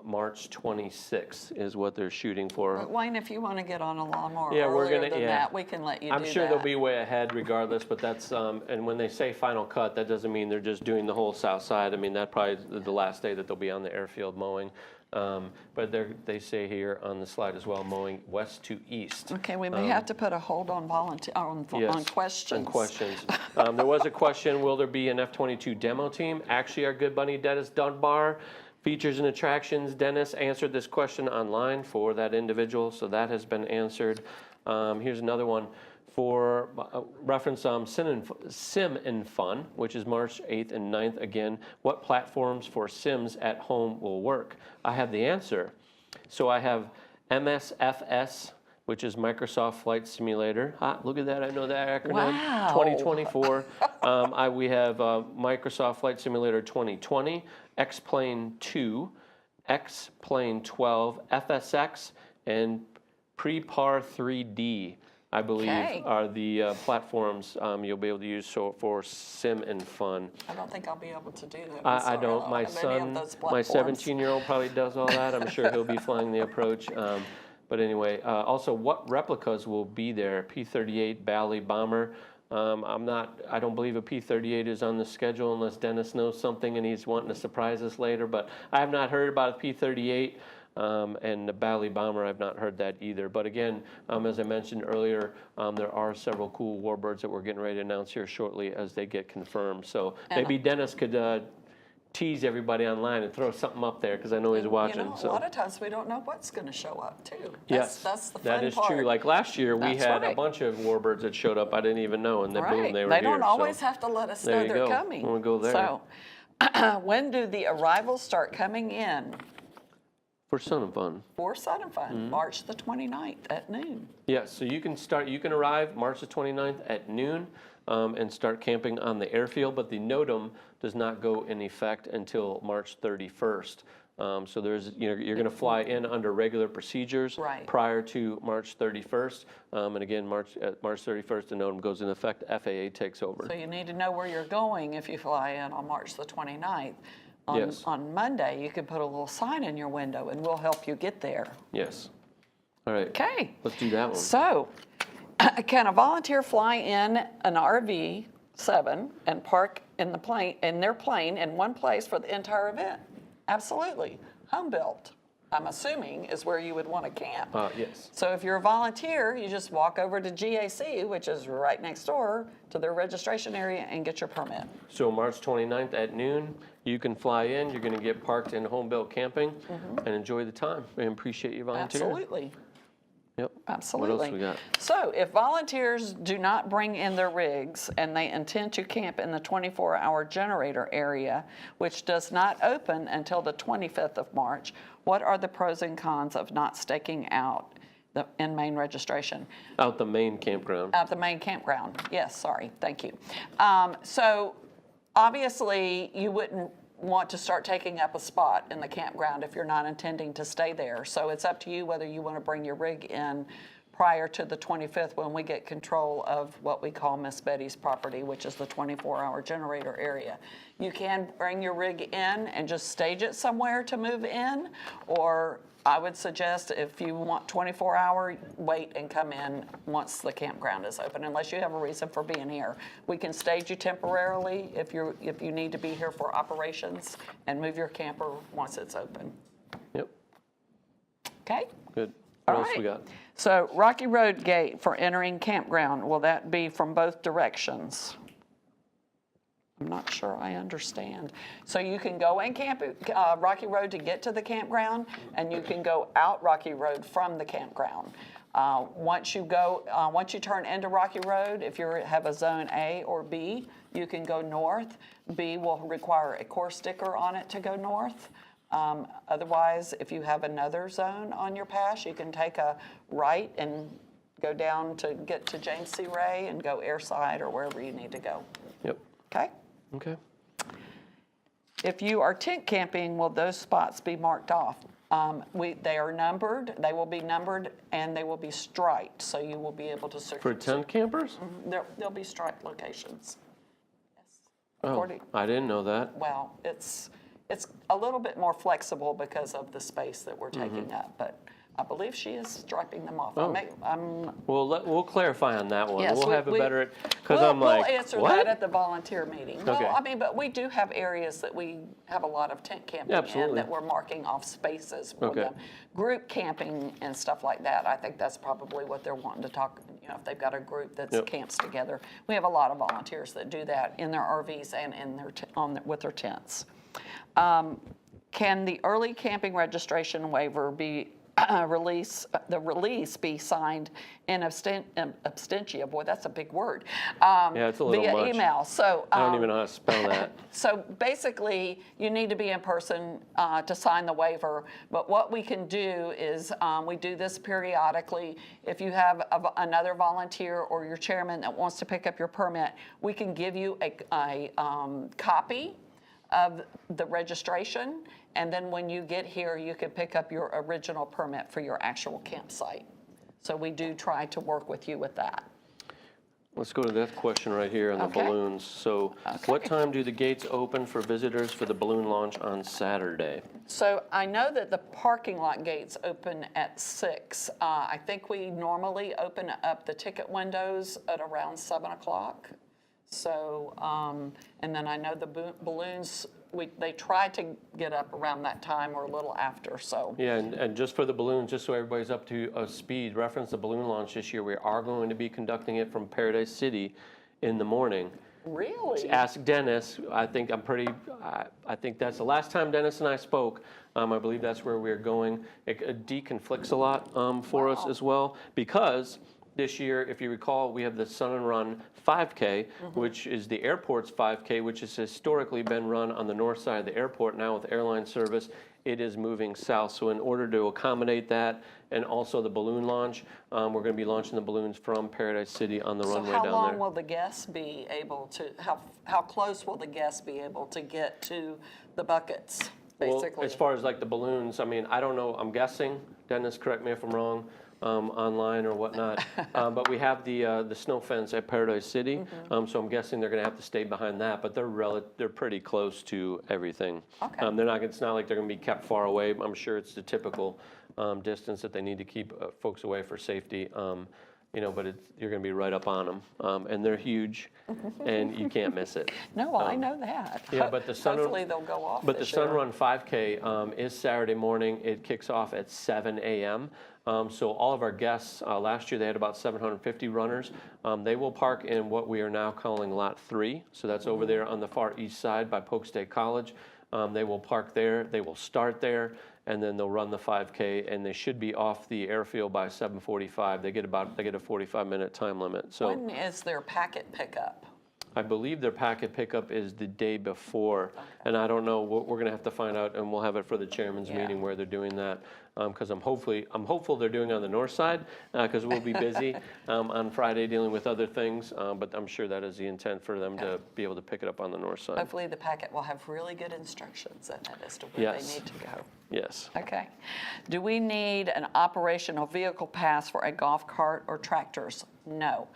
March 26th is what they're shooting for. Wayne, if you want to get on a lawnmower Yeah, we're earlier gonna. than Yeah, that, we can let you do that. I'm sure they'll be way ahead regardless, but that's and when they say final cut, that doesn't mean they're just doing the whole south side. I mean that probably is the last day that they'll be on the airfield mowing. But they say here on the slide as well, mowing west to east. Okay, we may have to put a hold on on questions. On questions. There was a question, will there be an F-22 demo team? Actually, our good buddy Dennis Dunbar, features and attractions. Dennis answered this question online for that individual, so that has been answered. Here's another one for reference Sim and Fun, which is March 8th and 9th. Again, what platforms for Sims at home will work? I have the answer. So I have MSFS, which is Microsoft Flight Simulator. Look at that, I know that acronym. Wow. 2024. We have Microsoft Flight Simulator 2020, X-Plane 2, X-Plane 12, FSX, and Prepar 3D. I believe, Okay. are the platforms you'll be able to use for sim and fun. I don't think I'll be able to do that. I don't. don't My have any of son, those my platforms. 17-year-old probably does all that. I'm sure he'll be flying the approach. But anyway, also what replicas will be there? P-38 Bally Bomber. I don't believe a P-38 is on the schedule unless Dennis knows something and he's wanting to surprise us later. But I have not heard about a P-38. And the Bally Bomber, I've not heard that either. But again, as I mentioned earlier, there are several cool warbirds that we're getting ready to announce here shortly as they get confirmed. So maybe Dennis could tease everybody online and throw something up there because I know he's watching. You know, a lot of times we don't know what's going to show up too. Yes, that's the fun that is part. true. Like last year, we That's had right. a bunch of warbirds that showed up I didn't even know, and then boom, they were They here. don't always have to let us know they're coming. We'll go there. So, when do the arrivals start coming in? For Sun and Fun. For Sun and Fun, March the 29th at noon. Yes, so you can arrive March the 29th at noon and start camping on the airfield, but the NOTAM does not go in effect until March 31st. So you're going to fly in under regular procedures prior to March 31st. And again, March 31st, the NOTAM goes into effect, FAA takes over. So you need to know where you're going if you fly in on March the 29th. Yes. On Monday, you can put a little sign in your window and we'll help you get there. Yes. All right. Okay. Let's do that one. So, can a volunteer fly in an RV-7 and park in their plane in one place for the entire event? Absolutely. Home built, I'm assuming, is where you would want to camp. Yes. So if you're a volunteer, you just walk over to GAC, which is right next door to their registration area, and get your permit. So March 29th at noon, you can fly in. You're going to get parked in home-built camping and enjoy the time. We appreciate you volunteering. Absolutely. Yep. Absolutely. What else we got? So if volunteers do not bring in their rigs and they intend to camp in the 24-hour generator area, which does not open until the 25th of March, what are the pros and cons of not staking out in main registration? Out the main campground. Out the main campground. Yes, sorry. Thank you. So obviously you wouldn't want to start taking up a spot in the campground if you're not intending to stay there. So it's up to you whether you want to bring your rig in prior to the 25th when we get control of what we call Miss Betty's property, which is the 24-hour generator area. You can bring your rig in and just stage it somewhere to move in, or I would suggest if you want 24-hour, wait and come in once the campground is open, unless you have a reason for being here. We can stage you temporarily if you need to be here for operations and move your camper once it's open. Yep. Okay? Good. What All else right. we got? So Rocky Road Gate for entering campground, will that be from both directions? I'm not sure I understand. So you can go in Rocky Road to get to the campground, and you can go out Rocky Road from the campground. Once you turn into Rocky Road, if you have a zone A or B, you can go north. B will require a core sticker on it to go north. Otherwise, if you have another zone on your pass, you can take a right and go down to get to James C. Ray and go airside or wherever you need to go. Yep. Okay? Okay. If you are tent camping, will those spots be marked off? They are numbered. They will be numbered and they will be striped, so you will be able to search. For tent campers? There'll be striped locations. Yes. Oh, I didn't know that. Well, it's a little bit more flexible because of the space that we're taking up, but I believe she is striping them off. Oh. Well, we'll clarify on that one. Yes, we'll have a better, because I'm like, we'll answer what? that at the volunteer meeting. Okay. Well, I mean, but we do have areas that we have a lot of tent camping in that we're marking off spaces for them. Group camping and stuff like that, I think that's probably what they're wanting to talk, if they've got a group that camps together. We have a lot of volunteers that do that in their RVs and in their with their tents. Can the early camping registration waiver be the release be signed in absentia? Boy, that's a big word. Yeah, it's a little via much. email. So I don't even know how to spell that. So basically, you need to be in person to sign the waiver. But what we can do is we do this periodically. If you have another volunteer or your chairman that wants to pick up your permit, we can give you a copy of the registration, and then when you get here, you can pick up your original permit for your actual campsite. So we do try to work with you with that. Let's go to that question right here on the Okay. balloons. So what time do the gates open for visitors for the balloon launch on Saturday? So I know that the parking lot gates open at 6. I think we normally open up the ticket windows at around 7 o'clock. So, and then I know the balloons, they try to get up around that time or a little after, so. Yeah, and just for the balloons, just so everybody's up to speed, reference the balloon launch this year. We are going to be conducting it from Paradise City in the morning. Really? Ask Dennis. I think that's the last time Dennis and I spoke. I believe that's where we're going. It deconflicts a lot for us as well, because this year, if you recall, we have the Sun and Run 5K, which is the airport's 5K, which has historically been run on the north side of the airport. Now with airline service, it is moving south. So in order to accommodate that, and also the balloon launch, we're going to be launching the balloons from Paradise City on the runway down there. So how long will the guests be able to, how close will the guests be able to get to the buckets, basically? Well, as far as like the balloons, I mean, I don't know, I'm guessing, Dennis, correct me if I'm wrong, online or whatnot, but we have the snow fence at Paradise City, so I'm guessing they're going to have to stay behind that, but they're pretty close to everything. Okay. It's not like they're going to be kept far away. I'm sure it's the typical distance that they need to keep folks away for safety. But you're going to be right up on them, and they're huge, and you can't miss it. No, I know that. Yeah, but the Hopefully they'll go off But the this Sun year. Run 5K is Saturday morning. It kicks off at 7 a.m. So all of our guests, last year they had about 750 runners. They will park in what we are now calling Lot 3. So that's over there on the far east side by Polk State College. They will park there. They will start there, and then they'll run the 5K, and they should be off the airfield by 7:45. They get a 45-minute time limit. So When is their packet pickup? I believe their packet pickup is the day before, and I don't know. We're going to have to find out, and we'll have it for the chairman's meeting where they're doing that. Because I'm hopeful they're doing it on the north side, because we'll be busy on Friday dealing with other things. But I'm sure that is the intent for them to be able to pick it up on the north side. Hopefully the packet will have really good instructions in it as to where they need to go. Yes. Okay. Do we need an operational vehicle pass for a golf cart or tractors? No.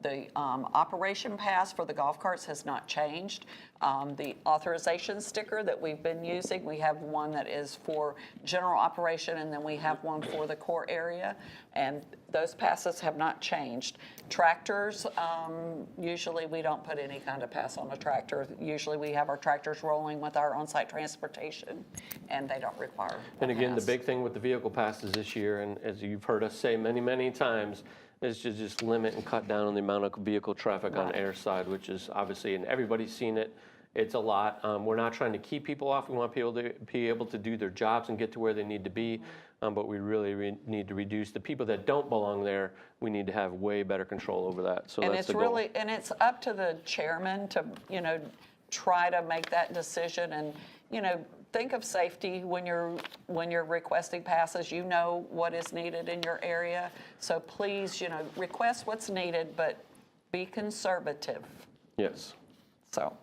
The operation pass for the golf carts has not changed. The authorization sticker that we've been using, we have one that is for general operation, and then we have one for the core area, and those passes have not changed. Tractors, usually we don't put any kind of pass on a tractor. Usually we have our tractors rolling with our on-site transportation, and they don't require a And again, pass. the big thing with the vehicle passes this year, and as you've heard us say many, many times, is to just limit and cut down on the amount of vehicle traffic on airside, which is obviously, and everybody's seen it, it's a lot. We're not trying to keep people off. We want people to be able to do their jobs and get to where they need to be, but we really need to reduce the people that don't belong there. We need to have way better control over that. So And that's it's the goal. really, and it's up to the chairman to, try to make that decision, and, think of safety when you're requesting passes. You know what is needed in your area. So please, request what's needed, but be conservative. Yes. So,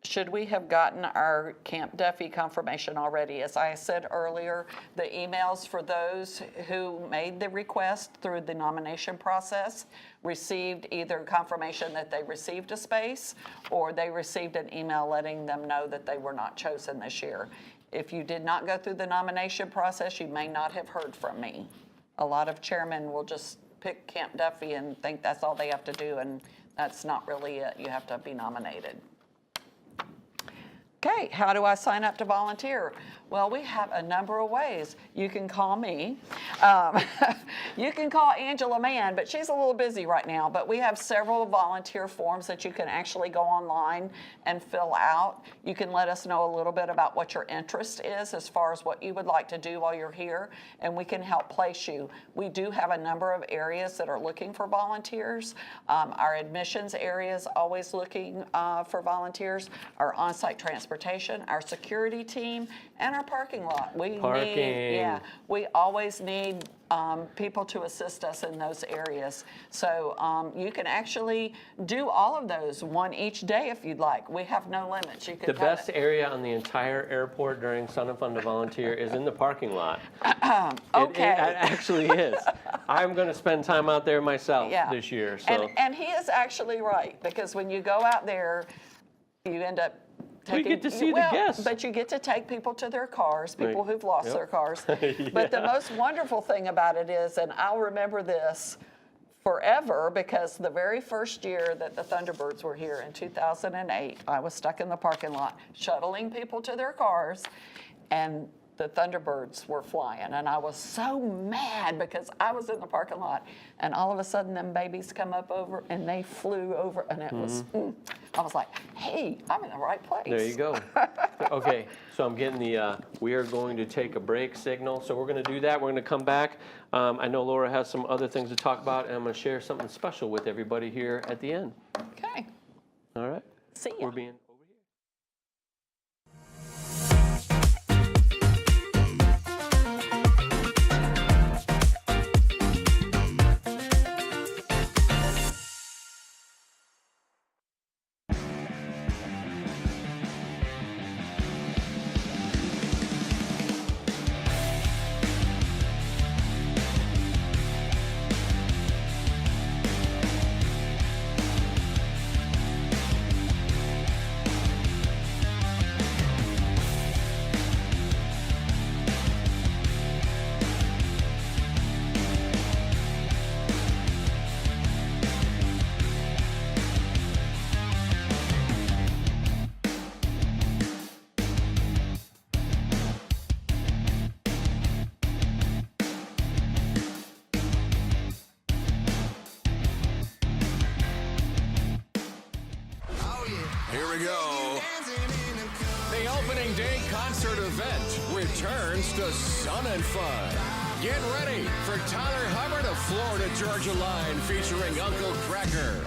should we have gotten our Camp Duffy confirmation already? As I said earlier, the emails for those who made the request through the nomination process received either confirmation that they received a space, or they received an email letting them know that they were not chosen this year. If you did not go through the nomination process, you may not have heard from me. A lot of chairmen will just pick Camp Duffy and think that's all they have to do, and that's not really it. You have to be nominated. Okay, how do I sign up to volunteer? Well, we have a number of ways. You can call me. You can call Angela Mann, but she's a little busy right now. But we have several volunteer forms that you can actually go online and fill out. You can let us know a little bit about what your interest is as far as what you would like to do while you're here, and we can help place you. We do have a number of areas that are looking for volunteers. Our admissions area is always looking for volunteers. Our on-site transportation transportation, our security team, and our parking lot. We Parking. we always need people to assist us in those areas. So you can actually do all of those, one each day if you'd like. We have no limits. You can The best area on the entire airport during Sun and Fun to Volunteer is in the parking lot. Okay. It actually is. I'm going to spend time out there myself this year. So. And he is actually right, because when you go out there, you end up We get to see the guests. But you get to take people to their cars, people Right. who've lost Yep. their cars. But the most wonderful thing about it is, and I'll remember this forever, because the very first year that the Thunderbirds were here in 2008, I was stuck in the parking lot shuttling people to their cars, and the Thunderbirds were flying, and I was so mad because I was in the parking lot, and all of a sudden them babies come up over and they flew over, and it was, I was like, hey, I'm in the right place. There you go. Okay, so I'm getting the we are going to take a break signal. So we're going to do that. We're going to come back. I know Laura has some other things to talk about, and I'm going to share something special with everybody here at the end. Okay. All right. See ya. We're being over here. Here we go. The opening day concert event returns to Sun and Fun. Get ready for Tyler Hubbard of Florida Georgia Line featuring Uncle Cracker.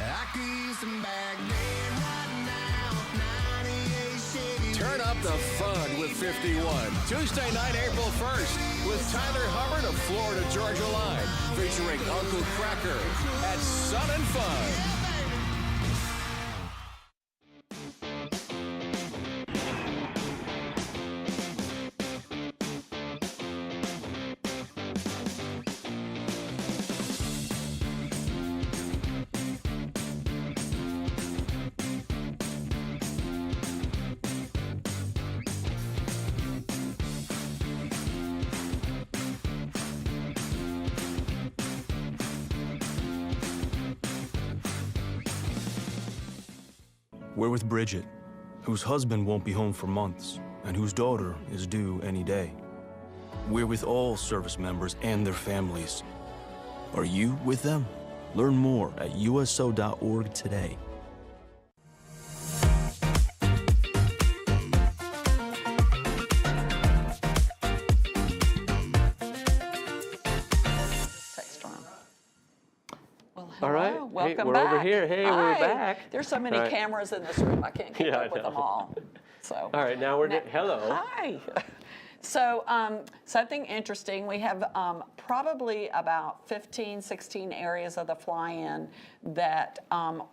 Turn up the fun with 51. Tuesday night, April 1st, with Tyler Hubbard of Florida Georgia Line featuring Uncle Cracker at Sun and Fun. We're with Bridget, whose husband won't be home for months, and whose daughter is due any day. We're with all service members and their families. Are you with them? Learn more at uso.org today. All right. Welcome hey, we're back. over here. Hey, Hi. we're back. There's so many All right. cameras in this room, I can't keep Yeah, up with I know. them all. So. All right, now we're hello. Hi. So something interesting, we have probably about 15, 16 areas of the fly-in that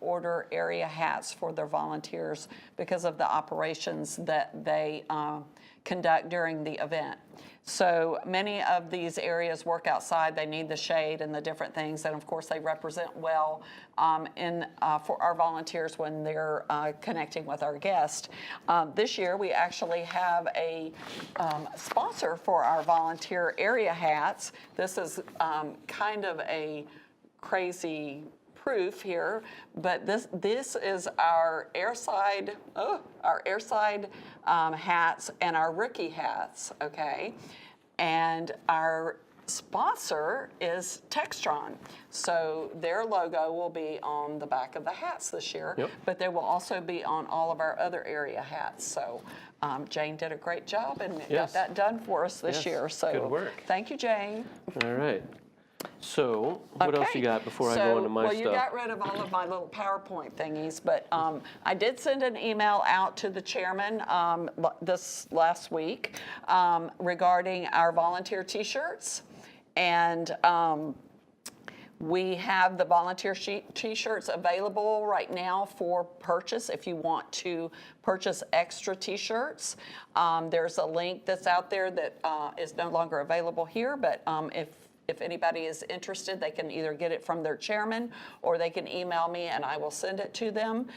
order area hats for their volunteers because of the operations that they conduct during the event. So many of these areas work outside. They need the shade and the different things, and of course they represent well for our volunteers when they're connecting with our guests. This year we actually have a sponsor for our volunteer area hats. This is kind of a crazy proof here, but this is our airside hats and our rookie hats, okay? And our sponsor is Textron. So their logo will be on the back of the hats this year, but they will also be on all of our other area hats. So Jane did a great job and got that done for us this year. So good work. Thank you, Jane. All right. So, what else you got before I go into my well, stuff? you got rid of all of my little PowerPoint thingies, but I did send an email out to the chairman this last week regarding our volunteer T-shirts, and we have the volunteer T-shirts available right now for purchase if you want to purchase extra T-shirts. There's a link that's out there that is no longer available here, but if anybody is interested, they can either get it from their chairman or they can email me and I will send it to them.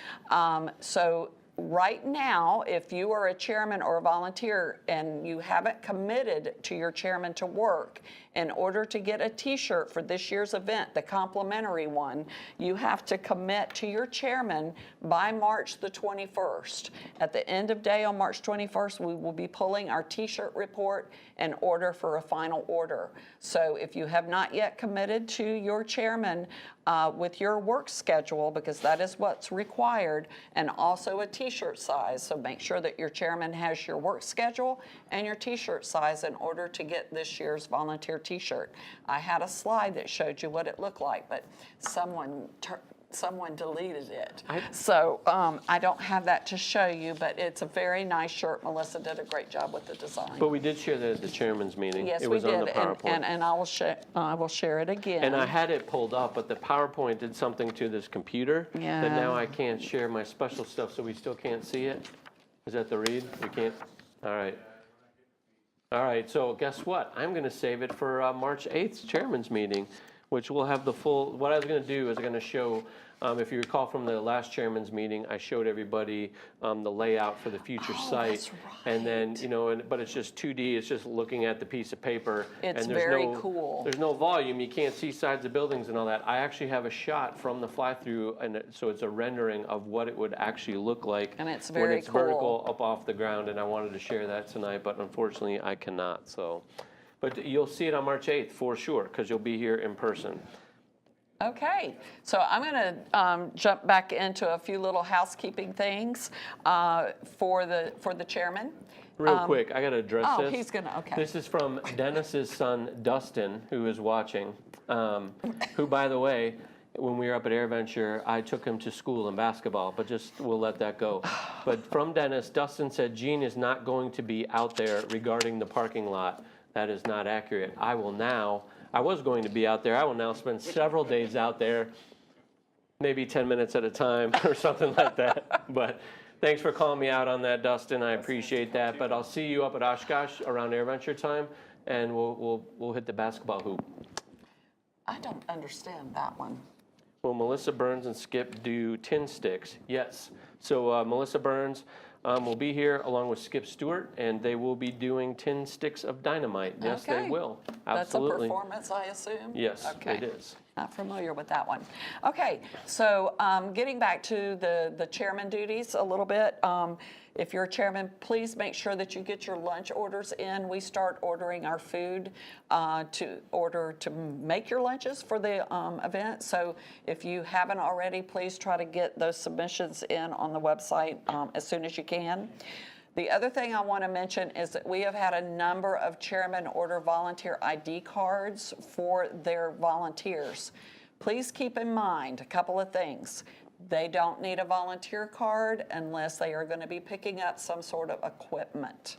So right now, if you are a chairman or a volunteer and you haven't committed to your chairman to work, in order to get a T-shirt for this year's event, the complimentary one, you have to commit to your chairman by March the 21st. At the end of day on March 21st, we will be pulling our T-shirt report and order for a final order. So if you have not yet committed to your chairman with your work schedule, because that is what's required, and also a T-shirt size, so make sure that your chairman has your work schedule and your T-shirt size in order to get this year's volunteer T-shirt. I had a slide that showed you what it looked like, but someone deleted it. So I don't have that to show you, but it's a very nice shirt. Melissa did a great job with the design. But we did share that at the chairman's meeting. Yes, it we was did, on the PowerPoint. and I will share it again. And I had it pulled up, but the PowerPoint did something to this computer that now I can't share my special stuff, so we still can't see it. Is that the read? We can't? All right. All right, so guess what? I'm going to save it for March 8th chairman's meeting, which will have the full, what I was going to do is I'm going to show, if you recall from the last chairman's meeting, I showed everybody the layout for the future site. That's right. And then, you know, but it's just 2D, it's just looking at the piece of paper. It's and there's very cool. There's no volume, you can't see sides of buildings and all that. I actually have a shot from the fly-through, and so it's a rendering of what it would actually look like and it's when very it's cool. vertical up off the ground, and I wanted to share that tonight, but unfortunately I cannot. So, but you'll see it on March 8th for sure, because you'll be here in person. Okay, so I'm going to jump back into a few little housekeeping things for the chairman. Real quick, I got to address this. Oh, he's going to, okay. This is from Dennis's son, Dustin, who is watching, who, by the way, when we were up at AirVenture, I took him to school in basketball, but just we'll let that go. But from Dennis, Dustin said Gene is not going to be out there regarding the parking lot. That is not accurate. I was going to be out there. I will now spend several days out there, maybe 10 minutes at a time or something like that. But thanks for calling me out on that, Dustin. I appreciate that. But I'll see you up at Oshkosh around AirVenture time, and we'll hit the basketball hoop. I don't understand that one. Will Melissa Burns and Skip do tin sticks? Yes. So Melissa Burns will be here along with Skip Stewart, and they will be doing tin sticks of dynamite. Yes, Okay. they will. Absolutely. That's a performance, I assume? Yes, okay. it is. Not familiar with that one. Okay, so getting back to the chairman duties a little bit. If you're a chairman, please make sure that you get your lunch orders in. We start ordering our food to make your lunches for the event. So if you haven't already, please try to get those submissions in on the website as soon as you can. The other thing I want to mention is that we have had a number of chairman order volunteer ID cards for their volunteers. Please keep in mind a couple of things. They don't need a volunteer card unless they are going to be picking up some sort of equipment.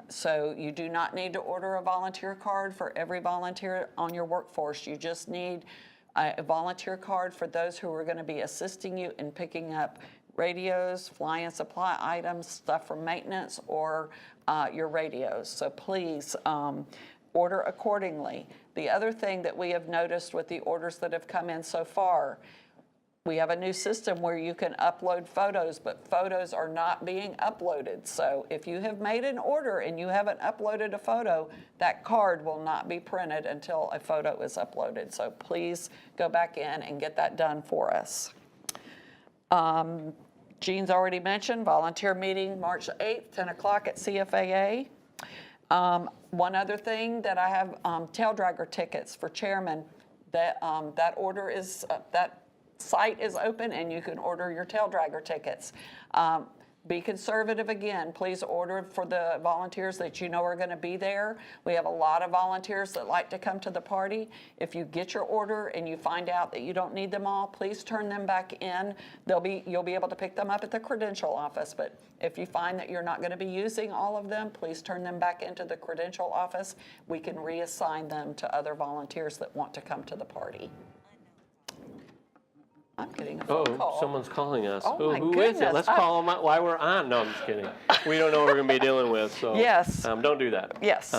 So you do not need to order a volunteer card for every volunteer on your workforce. You just need a volunteer card for those who are going to be assisting you in picking up radios, fly and supply items, stuff from maintenance, or your radios. So please order accordingly. The other thing that we have noticed with the orders that have come in so far, we have a new system where you can upload photos, but photos are not being uploaded. So if you have made an order and you haven't uploaded a photo, that card will not be printed until a photo is uploaded. So please go back in and get that done for us. Gene's already mentioned, volunteer meeting March 8th, 10 o'clock at CFAA. One other thing that I have, tail dragger tickets for chairman. That order is, that site is open and you can order your tail dragger tickets. Be conservative again. Please order for the volunteers that you know are going to be there. We have a lot of volunteers that like to come to the party. If you get your order and you find out that you don't need them all, please turn them back in. You'll be able to pick them up at the credential office. But if you find that you're not going to be using all of them, please turn them back into the credential office. We can reassign them to other volunteers that want to come to the party. I'm getting a phone call. Someone's calling us. Oh, my Who is goodness. it? Let's call them while we're on. No, I'm just kidding. We don't know what we're going to be dealing with, so Yes. Don't do that. Yes.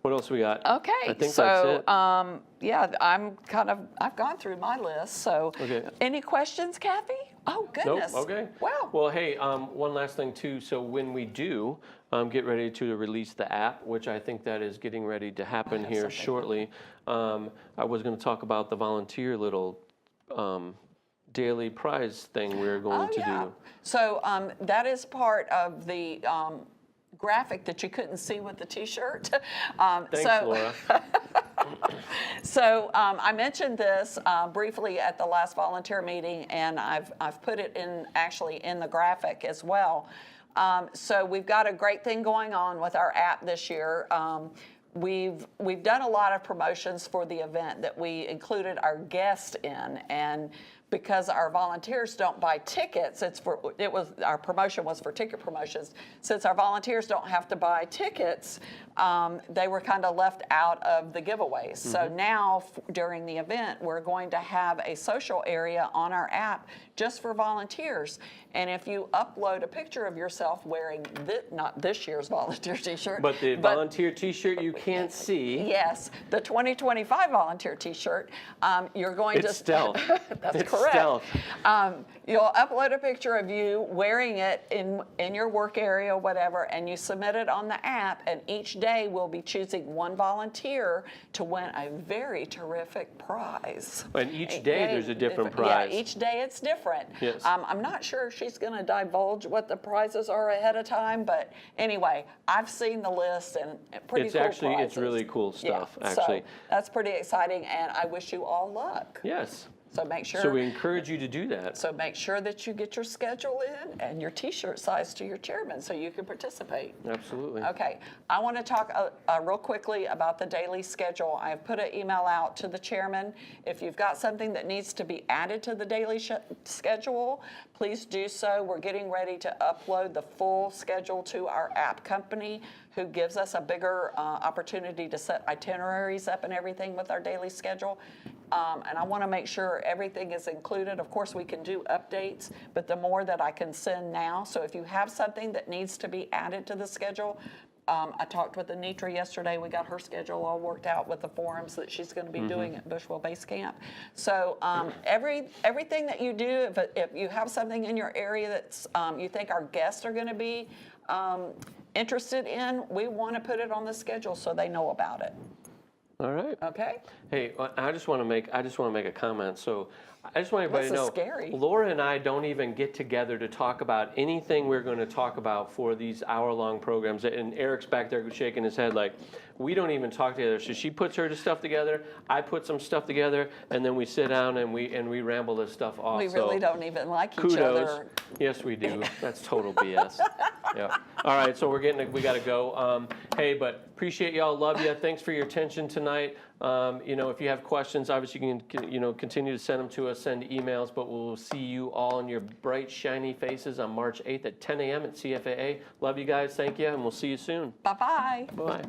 What else we got? Okay, I think so that's it. yeah, I've gone through my list. So, any questions, Kathy? Oh goodness. Nope. Okay. Wow. Well, hey, one last thing too. So when we do get ready to release the app, which I think that is getting ready to happen here shortly, I was going to talk about the volunteer little daily prize thing we're going to do. So that is part of the graphic that you couldn't see with the T-shirt. Thanks, Laura. So I mentioned this briefly at the last volunteer meeting, and I've put it actually in the graphic as well. So we've got a great thing going on with our app this year. We've done a lot of promotions for the event that we included our guests in, and because our volunteers don't buy tickets, our promotion was for ticket promotions. Since our volunteers don't have to buy tickets, they were kind of left out of the giveaways. So now during the event, we're going to have a social area on our app just for volunteers. And if you upload a picture of yourself wearing not this year's volunteer T-shirt, but the volunteer T-shirt you can't see. Yes, the 2025 volunteer T-shirt. You're going to stealth. That's it's correct. Stealth. You'll upload a picture of you wearing it in your work area, whatever, and you submit it on the app. And each day we'll be choosing one volunteer to win a very terrific prize. And each day there's a different prize. Yeah, each day it's different. Yes. I'm not sure she's going to divulge what the prizes are ahead of time, but anyway, I've seen the list and pretty cool prizes. It's really cool stuff, yeah, actually. So that's pretty exciting, and I wish you all luck. Yes. So make sure. So we encourage you to do that. So make sure that you get your schedule in and your T-shirt size to your chairman so you can participate. Absolutely. Okay. I want to talk real quickly about the daily schedule. I've put an email out to the chairman. If you've got something that needs to be added to the daily schedule, please do so. We're getting ready to upload the full schedule to our app company, who gives us a bigger opportunity to set itineraries up and everything with our daily schedule. And I want to make sure everything is included. Of course, we can do updates, but the more that I can send now. So if you have something that needs to be added to the schedule, I talked with Anitra yesterday. We got her schedule all worked out with the forums that she's going to be doing at Bushwheel Base Camp. So everything that you do, if you have something in your area that's you think our guests are going to be interested in, we want to put it on the schedule so they know about it. All right. Okay. Hey, I just want to make a comment. So I just want everybody to know, scary. Laura and I don't even get together to talk about anything we're going to talk about for these hour-long programs. And Eric's back there shaking his head like, we don't even talk together. So she puts her stuff together, I put some stuff together, and then we sit down and we ramble this stuff off. We really don't even like each kudos. other. Yes, we do. That's total BS. Yeah. All right, so we got to go. Hey, but appreciate y'all. Love you. Thanks for your attention tonight. If you have questions, obviously you can continue to send them to us, send emails, but we'll see you all in your bright, shiny faces on March 8th at 10 a.m. at CFAA. Love you guys. Thank you, and we'll see you soon. Bye-bye. Bye.